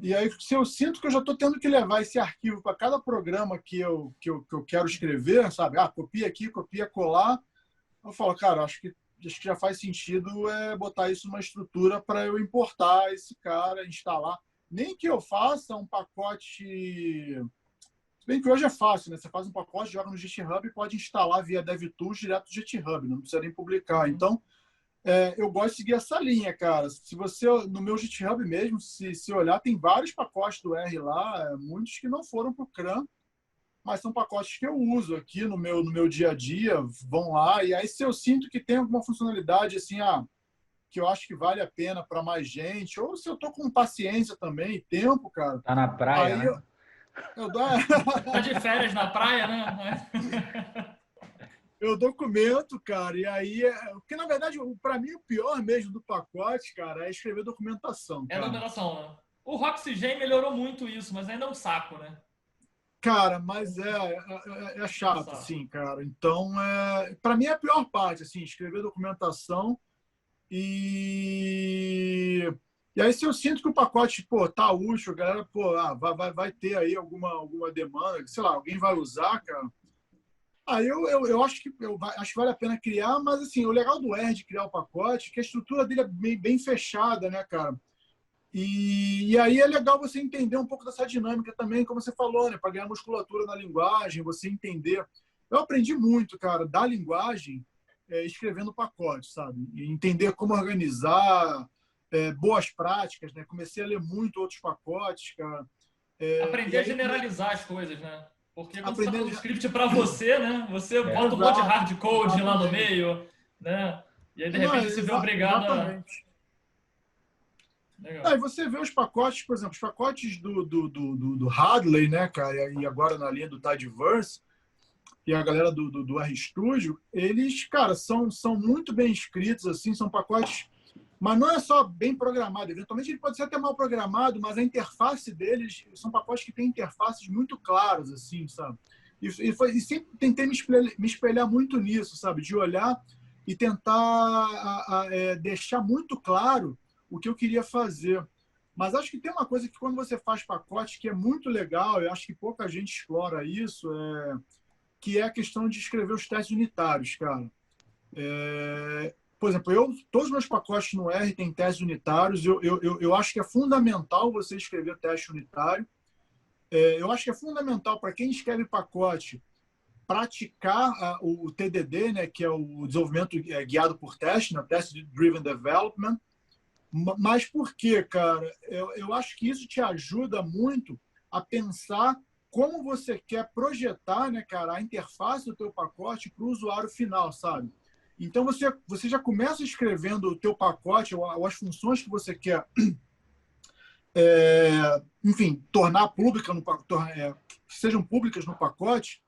E aí, se eu sinto que eu já estou tendo que levar esse arquivo para cada programa que eu quero escrever, sabe? Copia aqui, copia colar. Eu falo, cara, acho que já faz sentido botar isso numa estrutura para eu importar esse cara, instalar. Nem que eu faça um pacote... Se bem que hoje é fácil, né? Você faz um pacote, joga no GitHub e pode instalar via DevTools direto do GitHub, não precisa nem publicar. Então, eu gosto de seguir essa linha, cara. Se você, no meu GitHub mesmo, se olhar, tem vários pacotes do R lá, muitos que não foram para o CRAN, mas são pacotes que eu uso aqui no meu dia a dia, vão lá, e aí se eu sinto que tem alguma funcionalidade, assim, que eu acho que vale a pena para mais gente, ou se eu tô com paciência também, tempo, cara. Tá na praia, aí né? eu dou... Tá de férias na praia, né? eu documento, cara, e aí... Porque, na verdade, para mim, o pior mesmo do pacote, cara, é escrever documentação, É a cara. numeração, né? O Roxygen melhorou muito isso, mas ainda é um saco, né? Cara, mas é chato, assim, cara. Então, para mim, é a pior parte, assim, escrever documentação e aí, se eu sinto que o pacote, pô, tá útil, a galera, pô, vai ter aí alguma demanda, sei lá, alguém vai usar, cara. Aí eu acho acho que vale a pena criar, mas assim, o legal do R de criar o pacote é que a estrutura dele é bem fechada, né, cara? E aí é legal você entender um pouco dessa dinâmica também, como você falou, né? Para ganhar musculatura na linguagem, você entender. Eu aprendi muito, cara, da linguagem escrevendo pacote, sabe? E entender como organizar, boas práticas, né? Comecei a ler muito outros pacotes, cara. Aprender a generalizar as coisas, né? Porque quando você está fazendo Aprender... script para você, né? Você bota um monte de Exato, hardcode lá no meio, né? E aí, de Não, repente, você vê obrigado a... exatamente. Legal. Aí você vê os pacotes, por exemplo, os pacotes do Hadley, né, cara, e agora na linha do Tidyverse, e a galera do RStudio, eles, cara, são muito bem escritos, assim, são pacotes, mas não é só bem programado. Eventualmente ele pode ser até mal programado, mas a interface deles são pacotes que têm interfaces muito claras, assim, sabe? E sempre tentei me espelhar muito nisso, sabe? De olhar e tentar deixar muito claro o que eu queria fazer. Mas acho que tem uma coisa que quando você faz pacote que é muito legal, eu acho que pouca gente explora isso, que é a questão de escrever os testes unitários, cara. Por exemplo, todos os meus pacotes no R têm testes unitários. Eu acho que é fundamental você escrever teste unitário. Eu acho que é fundamental para quem escreve pacote praticar o TDD, né, que é o desenvolvimento guiado por teste, né, Test Driven Development. Mas por quê, cara? Eu acho que isso te ajuda muito a pensar como você quer projetar, né, cara, a interface do teu pacote para o usuário final, sabe? Então, você já começa escrevendo o teu pacote ou as funções que você quer, enfim, tornar pública, sejam públicas no pacote.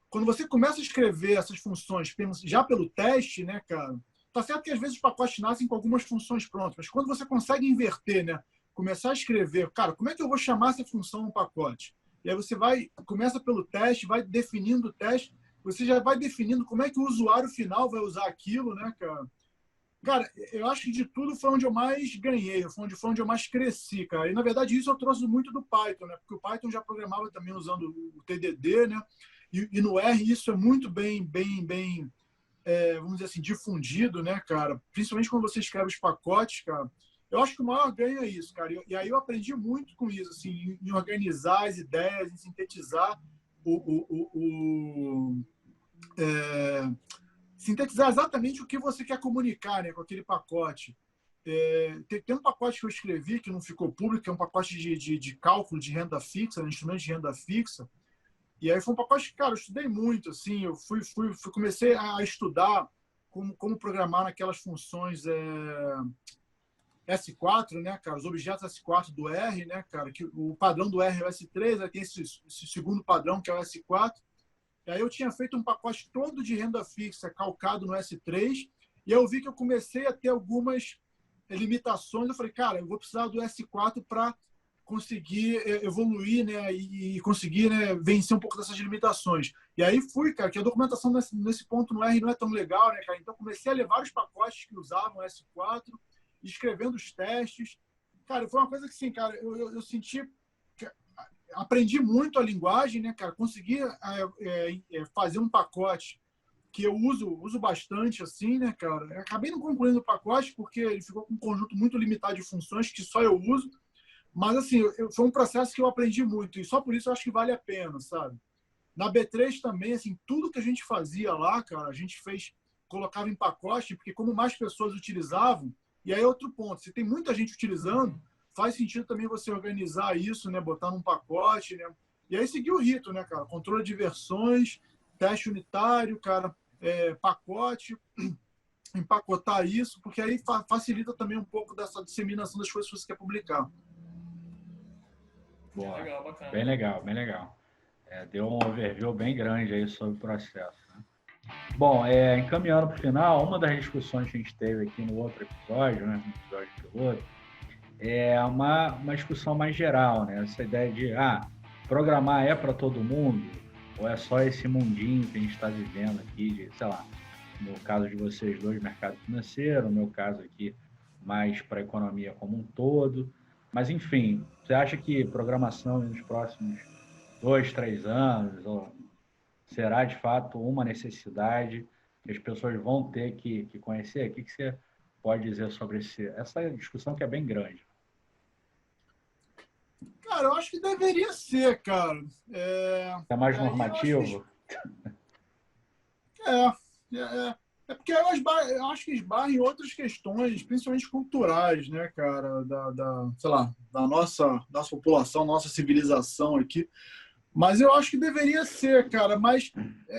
Quando você começa a escrever essas funções já pelo teste, né, cara, tá certo que às vezes os pacotes nascem com algumas funções prontas, mas quando você consegue inverter, né, começar a escrever, cara, como é que eu vou chamar essa função no pacote? E aí você começa pelo teste, vai definindo o teste, você já vai definindo como é que o usuário final vai usar aquilo, né, cara? Cara, eu acho que de tudo foi onde eu mais ganhei, foi onde eu mais cresci, cara. E, na verdade, isso eu trouxe muito do Python, né? Porque o Python já programava também usando o TDD, né? E no R isso é muito bem vamos dizer assim, difundido, né, cara? Principalmente quando você escreve os pacotes, cara. Eu acho que o maior ganho é isso, cara. E aí eu aprendi muito com isso, assim, em organizar as ideias, em sintetizar sintetizar exatamente o que você quer comunicar, né, com aquele pacote. Tem um pacote que eu escrevi que não ficou público, que é um pacote de cálculo de renda fixa, instrumento de renda fixa. E aí foi um pacote que, cara, eu estudei muito, assim, eu comecei a estudar como programar naquelas funções S4, né, cara, os objetos S4 do R, né, cara, que o padrão do R é o S3, aí tem esse segundo padrão que é o S4. E aí eu tinha feito um pacote todo de renda fixa calcado no S3, e eu vi que eu comecei a ter algumas limitações. Eu falei, cara, eu vou precisar do S4 para conseguir evoluir, né, e conseguir, né, vencer um pouco dessas limitações. E aí fui, cara, que a documentação nesse ponto no R não é tão legal, né, cara? Então comecei a levar os pacotes que usavam S4, escrevendo os testes. Cara, foi uma coisa que, sim, cara, eu senti... Aprendi muito a linguagem, né, cara? Consegui fazer um pacote que eu uso bastante, assim, né, cara? Eu acabei não concluindo o pacote porque ele ficou com um conjunto muito limitado de funções que só eu uso. Mas, assim, foi um processo que eu aprendi muito e só por isso eu acho que vale a pena, sabe? Na B3 também, assim, tudo que a gente fazia lá, cara, a gente colocava em pacote, porque como mais pessoas utilizavam, e aí outro ponto, se tem muita gente utilizando, faz sentido também você organizar isso, né? Botar num pacote, né? E aí seguir o rito, né, cara? Controle de versões, teste unitário, cara, pacote. empacotar isso, porque aí facilita também um pouco dessa disseminação das coisas que você quer publicar. Boa. Legal, bacana. Bem legal, bem legal. Deu um overview bem grande aí sobre o processo. Né? Bom, encaminhando para o final, uma das discussões que a gente teve aqui no outro episódio, né, no episódio piloto, é uma discussão mais geral, né? Essa ideia de, programar é para todo mundo, ou é só esse mundinho que a gente está vivendo aqui, de, sei lá, no caso de vocês dois, mercado financeiro, no meu caso aqui, mais para a economia como um todo. Mas, enfim, você acha que programação nos próximos 2, 3 anos, ou será de fato uma necessidade que as pessoas vão ter que conhecer? O que você pode dizer sobre essa discussão que é bem grande? Cara, eu acho que deveria ser, cara. É mais normativo? É porque eu acho que esbarra em outras questões, principalmente culturais, né, cara, sei lá, da nossa população, nossa civilização aqui. Mas eu acho que deveria ser, cara, mas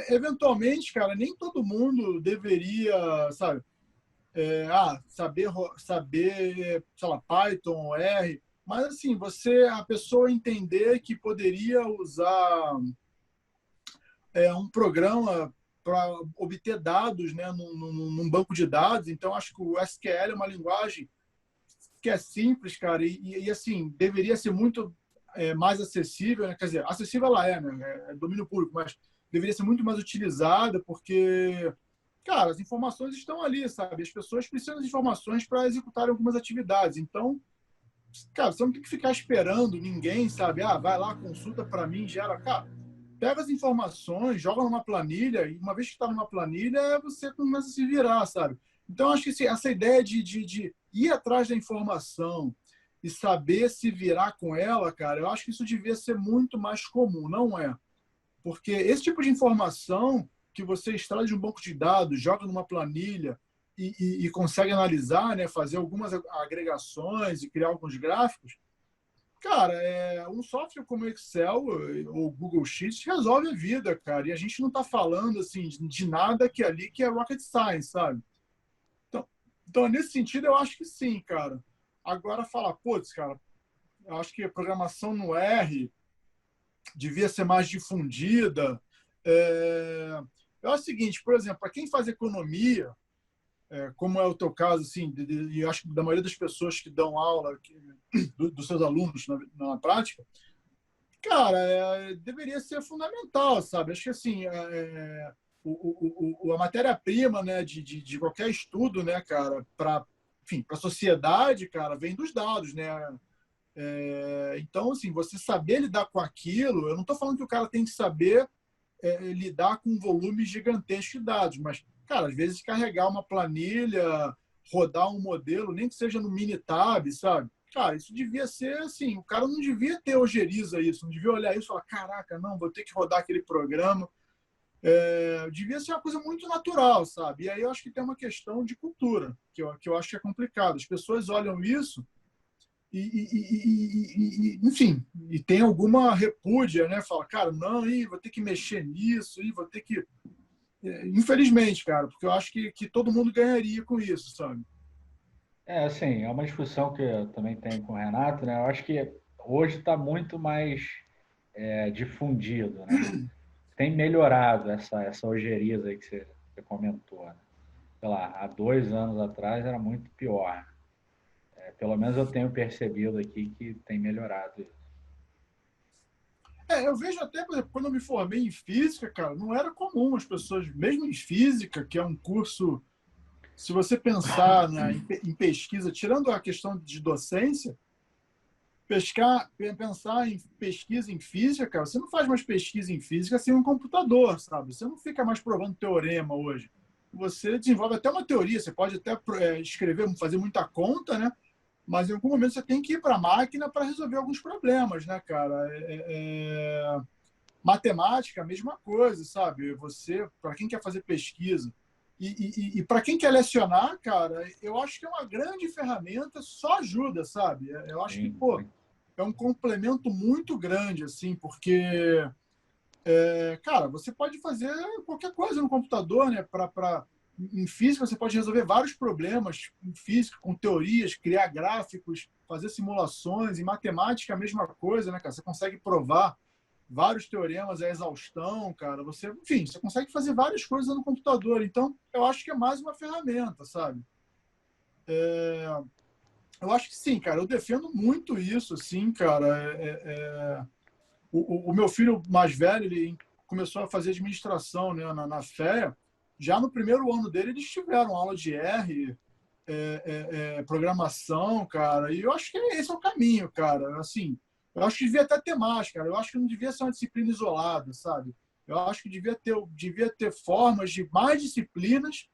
eventualmente, cara, nem todo mundo deveria, sabe, saber, sei lá, Python, R, mas assim, a pessoa entender que poderia usar um programa para obter dados, né, num banco de dados. Então, acho que o SQL é uma linguagem que é simples, cara, e assim, deveria ser muito mais acessível, né? Quer dizer, acessível ela né? É domínio público, mas deveria ser muito mais utilizada, porque, cara, as informações estão ali, sabe? As pessoas precisam de informações para executarem algumas atividades. Então, cara, você não tem que ficar esperando ninguém, sabe? Vai lá, consulta para mim, gera. Cara, pega as informações, joga numa planilha, e uma vez que está numa planilha, você começa a se virar, sabe? Então, acho que essa ideia de ir atrás da informação e saber se virar com ela, cara, eu acho que isso devia ser muito mais comum, não é? Porque esse tipo de informação que você extrai de um banco de dados, joga numa planilha e consegue analisar, né, fazer algumas agregações e criar alguns gráficos, cara, um software como Excel ou Google Sheets resolve a vida, cara. E a gente não está falando assim de nada que é rocket science, sabe? Então, nesse sentido, eu acho que sim, cara. Agora, falar, putz, cara, eu acho que a programação no R devia ser mais difundida. É o seguinte, por exemplo, para quem faz economia, como é o teu caso, assim, e acho que da maioria das pessoas que dão aula, dos seus alunos na prática, cara, deveria ser fundamental, sabe? Acho que, assim, a matéria-prima, né, de qualquer estudo, né, cara, para a sociedade, cara, vem dos dados, né? Então, assim, você saber lidar com aquilo, eu não estou falando que o cara tem que saber lidar com um volume gigantesco de dados, mas, cara, às vezes carregar uma planilha, rodar um modelo, nem que seja no Minitab, sabe? Cara, isso devia ser assim, o cara não devia ter ojeriza isso, não devia olhar isso e falar, caraca, não, vou ter que rodar aquele programa. Devia ser uma coisa muito natural, sabe? E aí eu acho que tem uma questão de cultura, que eu acho que é complicado. As pessoas olham isso enfim, e tem alguma repúdia, né? Fala, cara, não, vou ter que mexer nisso, vou ter que... Infelizmente, cara, porque eu acho que todo mundo ganharia com isso, sabe? Assim, é uma discussão que eu também tenho com o Renato, né? Eu acho que hoje está muito mais difundido, né? Tem melhorado essa ojeriza aí que você comentou, né? Sei lá, há 2 anos atrás era muito pior. Pelo menos eu tenho percebido aqui que tem melhorado isso. Eu vejo até, por exemplo, quando eu me formei em física, cara, não era comum as pessoas, mesmo em física, que é um curso, se você pensar em pesquisa, tirando a questão de docência, pensar em pesquisa em física, cara, você não faz mais pesquisa em física sem um computador, sabe? Você não fica mais provando teorema hoje. Você desenvolve até uma teoria, você pode até escrever, fazer muita conta, né? Mas em algum momento você tem que ir para a máquina para resolver alguns problemas, né, cara? Matemática, a mesma coisa, sabe? Você, para quem quer fazer pesquisa e para quem quer lecionar, cara, eu acho que é uma grande ferramenta, só ajuda, sabe? Eu acho que, pô, é um complemento muito grande, assim, porque, cara, você pode fazer qualquer coisa no computador, né? Em física, você pode resolver vários problemas em física, com teorias, criar gráficos, fazer simulações. Em matemática, a mesma coisa, né, cara? Você consegue provar vários teoremas à exaustão, cara. Enfim, você consegue fazer várias coisas no computador. Então, eu acho que é mais uma ferramenta, sabe? Eu acho que sim, cara. Eu defendo muito isso, sim, cara. O meu filho mais velho, ele começou a fazer administração, né, na FEA. Já no primeiro ano dele, eles tiveram aula de R, programação, cara. E eu acho que esse é o caminho, cara. Assim, eu acho que devia até ter mais, cara. Eu acho que não devia ser uma disciplina isolada, sabe? Eu acho que devia ter formas de mais disciplinas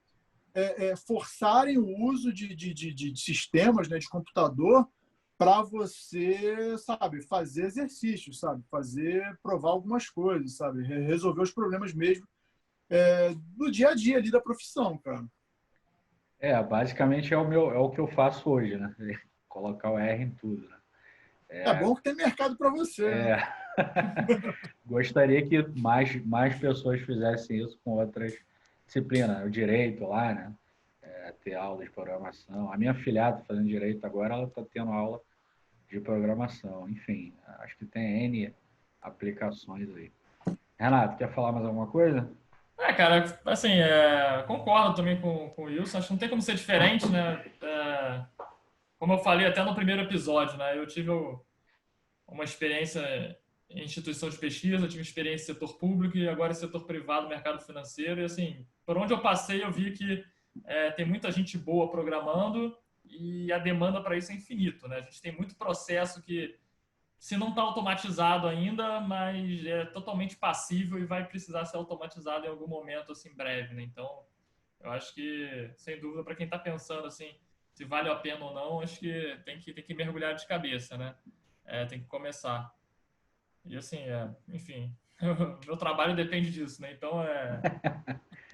forçarem o uso de sistemas, né, de computador para você, sabe, fazer exercícios, sabe? Provar algumas coisas, sabe? Resolver os problemas mesmo do dia a dia ali da profissão, cara. Basicamente é o que eu faço hoje, né? Colocar o R em tudo, né? É bom que tem mercado para você, né? Gostaria que mais pessoas fizessem isso com outras disciplinas. O direito lá, né? Ter aula de programação. A minha afilhada fazendo direito agora, ela está tendo aula de programação. Enfim, acho que tem N aplicações aí. Renato, quer falar mais alguma coisa? Cara, assim, concordo também com o Wilson. Acho que não tem como ser diferente, né? Como eu falei até no primeiro episódio, né? Eu tive uma experiência em instituição de pesquisa, eu tive experiência em setor público e agora em setor privado, mercado financeiro. E, assim, por onde eu passei, eu vi que tem muita gente boa programando e a demanda para isso é infinito, né? A gente tem muito processo que, se não está automatizado ainda, mas é totalmente passível e vai precisar ser automatizado em algum momento, assim, breve, né? Então, eu acho que, sem dúvida, para quem está pensando, assim, se vale a pena ou não, acho que tem que mergulhar de cabeça, né? Tem que começar. E, assim, enfim, meu trabalho depende disso, né? Então,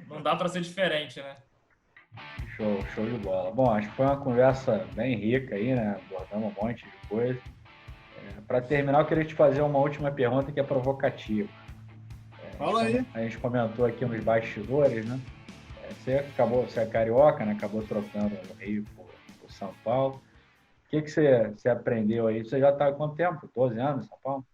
não dá para ser diferente, né? Show de bola. Bom, acho que foi uma conversa bem rica aí, né? Abordamos um monte de coisa. Para terminar, eu queria te fazer uma última pergunta que é provocativa. Fala aí. A gente comentou aqui nos bastidores, né? Você é carioca, né? Acabou trocando o Rio por São Paulo. O que você aprendeu aí? Você já está há quanto tempo? 12 anos em São Paulo?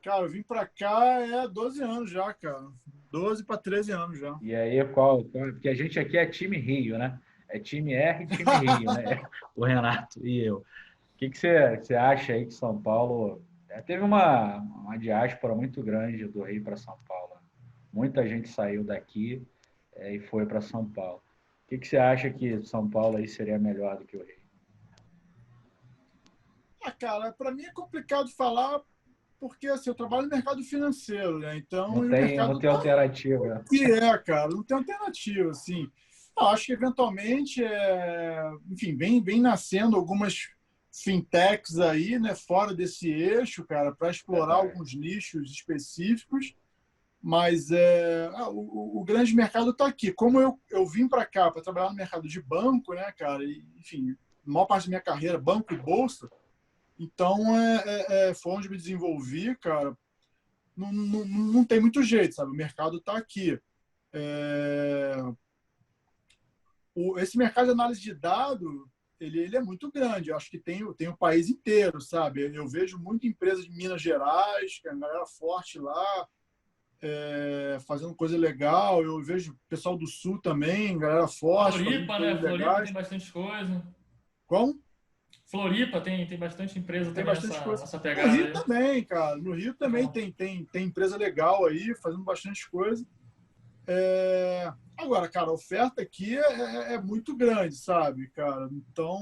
Cara, eu vim para cá 12 anos já, cara. 12 para 13 anos já. E aí, porque a gente aqui é time Rio, né? É time R e time Rio, né? O Renato e eu. O que você acha aí que São Paulo... teve uma diáspora muito grande do Rio para São Paulo. Muita gente saiu daqui e foi para São Paulo. O que você acha que São Paulo aí seria melhor do que o Rio? Cara, para mim é complicado falar porque assim, eu trabalho no mercado financeiro, né? Então, Não o mercado tem alternativa. cara, não tem alternativa, assim. Eu acho que eventualmente, enfim, vem nascendo algumas fintechs aí, né, fora desse eixo, cara, para explorar alguns nichos específicos, mas o grande mercado está aqui. Como eu vim para cá para trabalhar no mercado de banco, né, cara, e, enfim, a maior parte da minha carreira, banco e bolsa, então foi onde me desenvolvi, cara. Não tem muito jeito, sabe? O mercado está aqui. Esse mercado de análise de dados, ele é muito grande. Eu acho que tem o país inteiro, sabe? Eu vejo muita empresa de Minas Gerais, que é uma galera forte lá, fazendo coisa legal. Eu vejo pessoal do Sul também, galera forte. Floripa, né? Floripa tem bastante coisa. Como? Floripa tem bastante empresa tem também bastante coisa. nessa pegada. No Rio aí. Também, cara. No Rio também tem empresa legal aí, fazendo bastante coisa. Agora, cara, a oferta aqui é muito grande, sabe, cara? Então,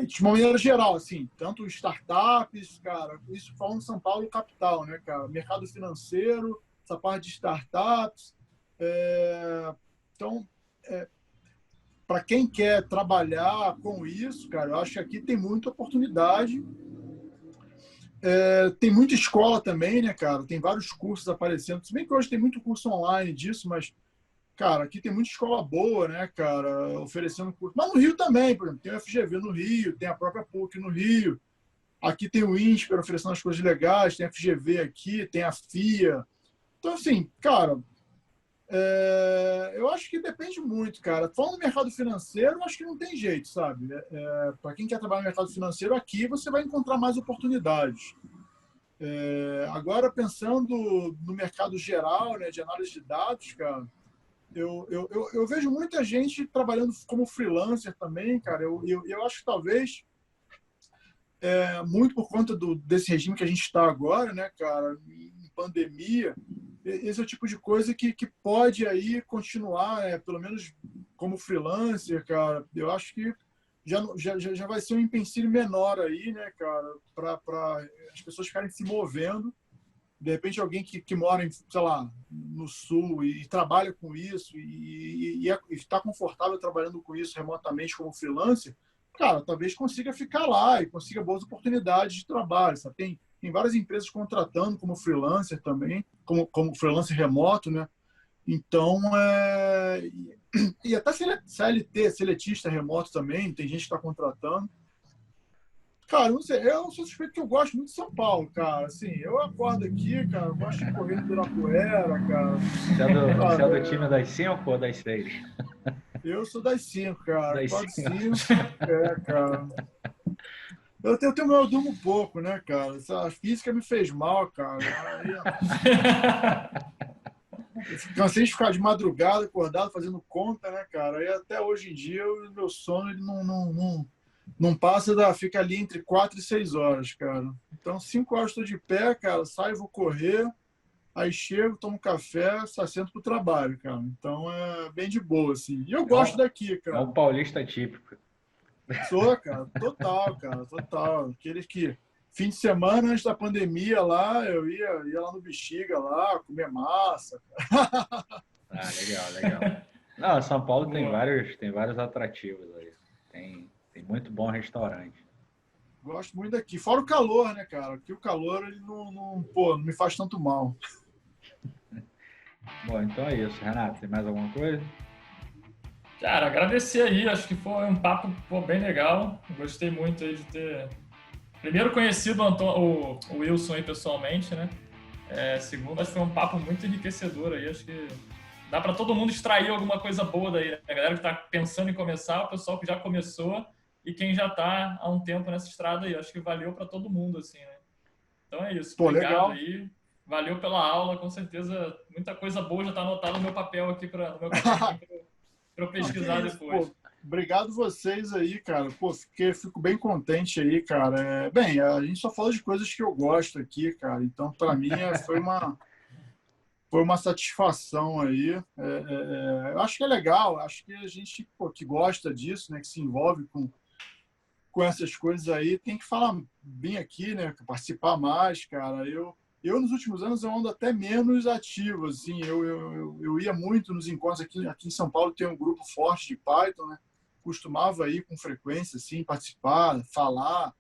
de uma maneira geral, assim, tanto startups, cara, isso falando de São Paulo capital, né, cara? Mercado financeiro, essa parte de startups. Então, para quem quer trabalhar com isso, cara, eu acho que aqui tem muita oportunidade. Tem muita escola também, né, cara? Tem vários cursos aparecendo. Se bem que hoje tem muito curso online disso, mas, cara, aqui tem muita escola boa, né, cara, oferecendo curso. Mas no Rio também, por exemplo, tem o FGV no Rio, tem a própria PUC no Rio. Aqui tem o INSPER oferecendo as coisas legais, tem a FGV aqui, tem a FIA. Então, assim, cara, Eu acho que depende muito, cara. Falando no mercado financeiro, eu acho que não tem jeito, sabe? Para quem quer trabalhar no mercado financeiro, aqui você vai encontrar mais oportunidades. Agora, pensando no mercado geral, né, de análise de dados, cara, eu vejo muita gente trabalhando como freelancer também, cara. Eu acho que talvez, muito por conta desse regime que a gente está agora, né, cara, em pandemia, esse é o tipo de coisa que pode aí continuar, né, pelo menos como freelancer, cara. Eu acho que já vai ser um empecilho menor aí, né, cara, para as pessoas ficarem se movendo. De repente, alguém que mora, sei lá, no Sul e trabalha com isso e está confortável trabalhando com isso remotamente como freelancer, cara, talvez consiga ficar lá e consiga boas oportunidades de trabalho. Sabe? Tem várias empresas contratando como freelancer também, como freelancer remoto, né? Então, e até CLT, seletista remoto também, tem gente que está contratando. Cara, não sei, eu sou suspeito que eu gosto muito de São Paulo, cara. Assim, eu acordo aqui, cara, eu gosto de correr no Ibirapuera, cara. Você é do time das 5 ou das 6? Eu sou das 5, cara. Das Acordo 5. 5. Cara. Eu durmo pouco, né, cara? A física me fez mal, cara. Aí, eu cansei de ficar de madrugada, acordado, fazendo conta, né, cara? E até hoje em dia, o meu sono ele não passa fica ali entre 4 e 6 horas, cara. Então, 5 horas estou de pé, cara, saio, vou correr, aí chego, tomo café, assento pro trabalho, cara. Então, é bem de boa, assim. E eu gosto daqui, cara. É um paulista típico. Sou, cara, total, cara, total. Aqueles que, fim de semana, antes da pandemia lá, eu ia lá no Bexiga, lá, comer massa. Ah, legal. Não, São Paulo tem vários atrativos aí. Tem muito bom restaurante. Gosto muito daqui. Fora o calor, né, cara? Aqui o calor, ele não me faz tanto mal. Bom, então é isso. Renato, tem mais alguma coisa? Cara, agradecer aí. Acho que foi um papo bem legal. Gostei muito aí de ter, primeiro, conhecido o Wilson aí pessoalmente, né? Segundo, acho que foi um papo muito enriquecedor aí. Acho que dá para todo mundo extrair alguma coisa boa daí, né? A galera que está pensando em começar, o pessoal que já começou e quem já está há um tempo nessa estrada aí. Acho que valeu para todo mundo, assim, né? Então é isso. Pô, Obrigado legal. aí. Valeu pela aula, com certeza. Muita coisa boa já está anotada no meu papel aqui, no meu caderninho, para eu pesquisar depois. Pô, obrigado vocês aí, cara. Pô, fico bem contente aí, cara. Bem, a gente só fala de coisas que eu gosto aqui, cara. Então, para mim, foi uma satisfação aí. Eu acho que é legal. Acho que a gente que gosta disso, né, que se envolve com essas coisas aí, tem que falar bem aqui, né, participar mais, cara. Eu nos últimos anos, eu ando até menos ativo, assim, eu ia muito nos encontros aqui em São Paulo, tem um grupo forte de Python, né, costumava ir com frequência, assim, participar, falar.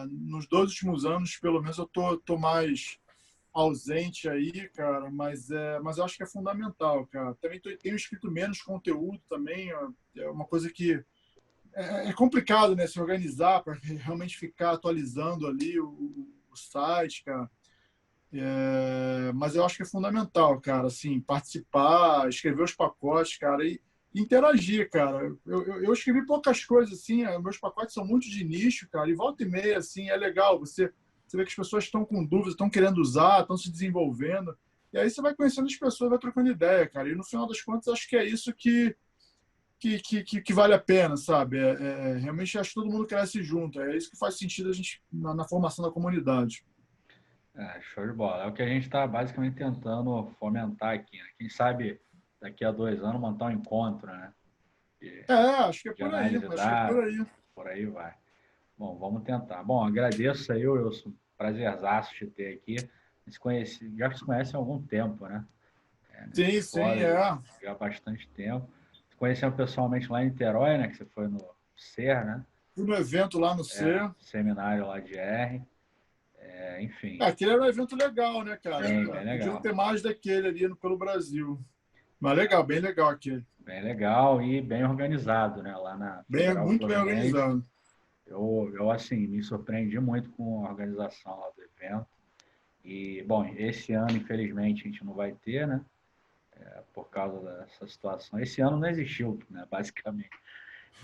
Nos 2 últimos anos, pelo menos, eu tô mais ausente aí, cara, mas eu acho que é fundamental, cara. Também tenho escrito menos conteúdo também, é uma coisa que é complicado, né, se organizar para realmente ficar atualizando ali o site, cara. Mas eu acho que é fundamental, cara, assim, participar, escrever os pacotes, cara, e interagir, cara. Eu escrevi poucas coisas, assim, meus pacotes são muito de nicho, cara, e volta e meia, assim, é legal. Você vê que as pessoas estão com dúvidas, estão querendo usar, estão se desenvolvendo, e aí você vai conhecendo as pessoas, vai trocando ideia, cara, e no final das contas, acho que é isso que vale a pena, sabe? Realmente acho que todo mundo cresce junto, é isso que faz sentido a gente na formação da comunidade. Show de bola. É o que a gente está basicamente tentando fomentar aqui, né? Quem sabe daqui a 2 anos montar um encontro, né? Acho que é De por aí, análise de acho que é por dados, aí. por aí vai. Bom, vamos tentar. Bom, agradeço aí, Wilson. Prazerzaço te ter aqui. Já se conhece há algum tempo, né? Na Sim, escola, sim. já há bastante tempo. Conhecemos pessoalmente lá em Niterói, né? Que você foi no SER, né? Fui no evento lá no C. Seminário lá de R. Enfim. Aquele era um evento legal, né, cara? Bem Podiam legal. ter mais daquele ali pelo Brasil. Mas legal, bem legal aquele. Bem legal e bem organizado, né? Lá na Federal Muito bem Fluminense. organizado. Eu, assim, me surpreendi muito com a organização lá do evento. E, bom, esse ano, infelizmente, a gente não vai ter, né? por causa dessa situação. Esse ano não existiu, né, basicamente.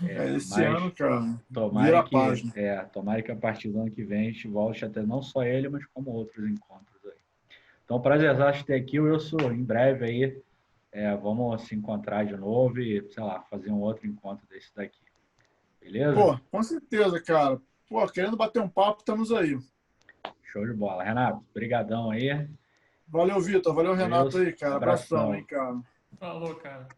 Esse ano, cara, tomara vira a que, página. tomara que a partir do ano que vem a gente volte a ter não só ele, mas como outros encontros aí. Então, prazerzaço ter aqui, Wilson, em breve aí, vamos se encontrar de novo e, sei lá, fazer um outro encontro desse daqui. Beleza? Pô, com certeza, cara. Pô, querendo bater um papo, estamos aí. Show de bola. Renato, brigadão aí. Valeu, Vitor. Valeu, Renato aí, cara. Abração, Abração. hein, cara. Falou, cara.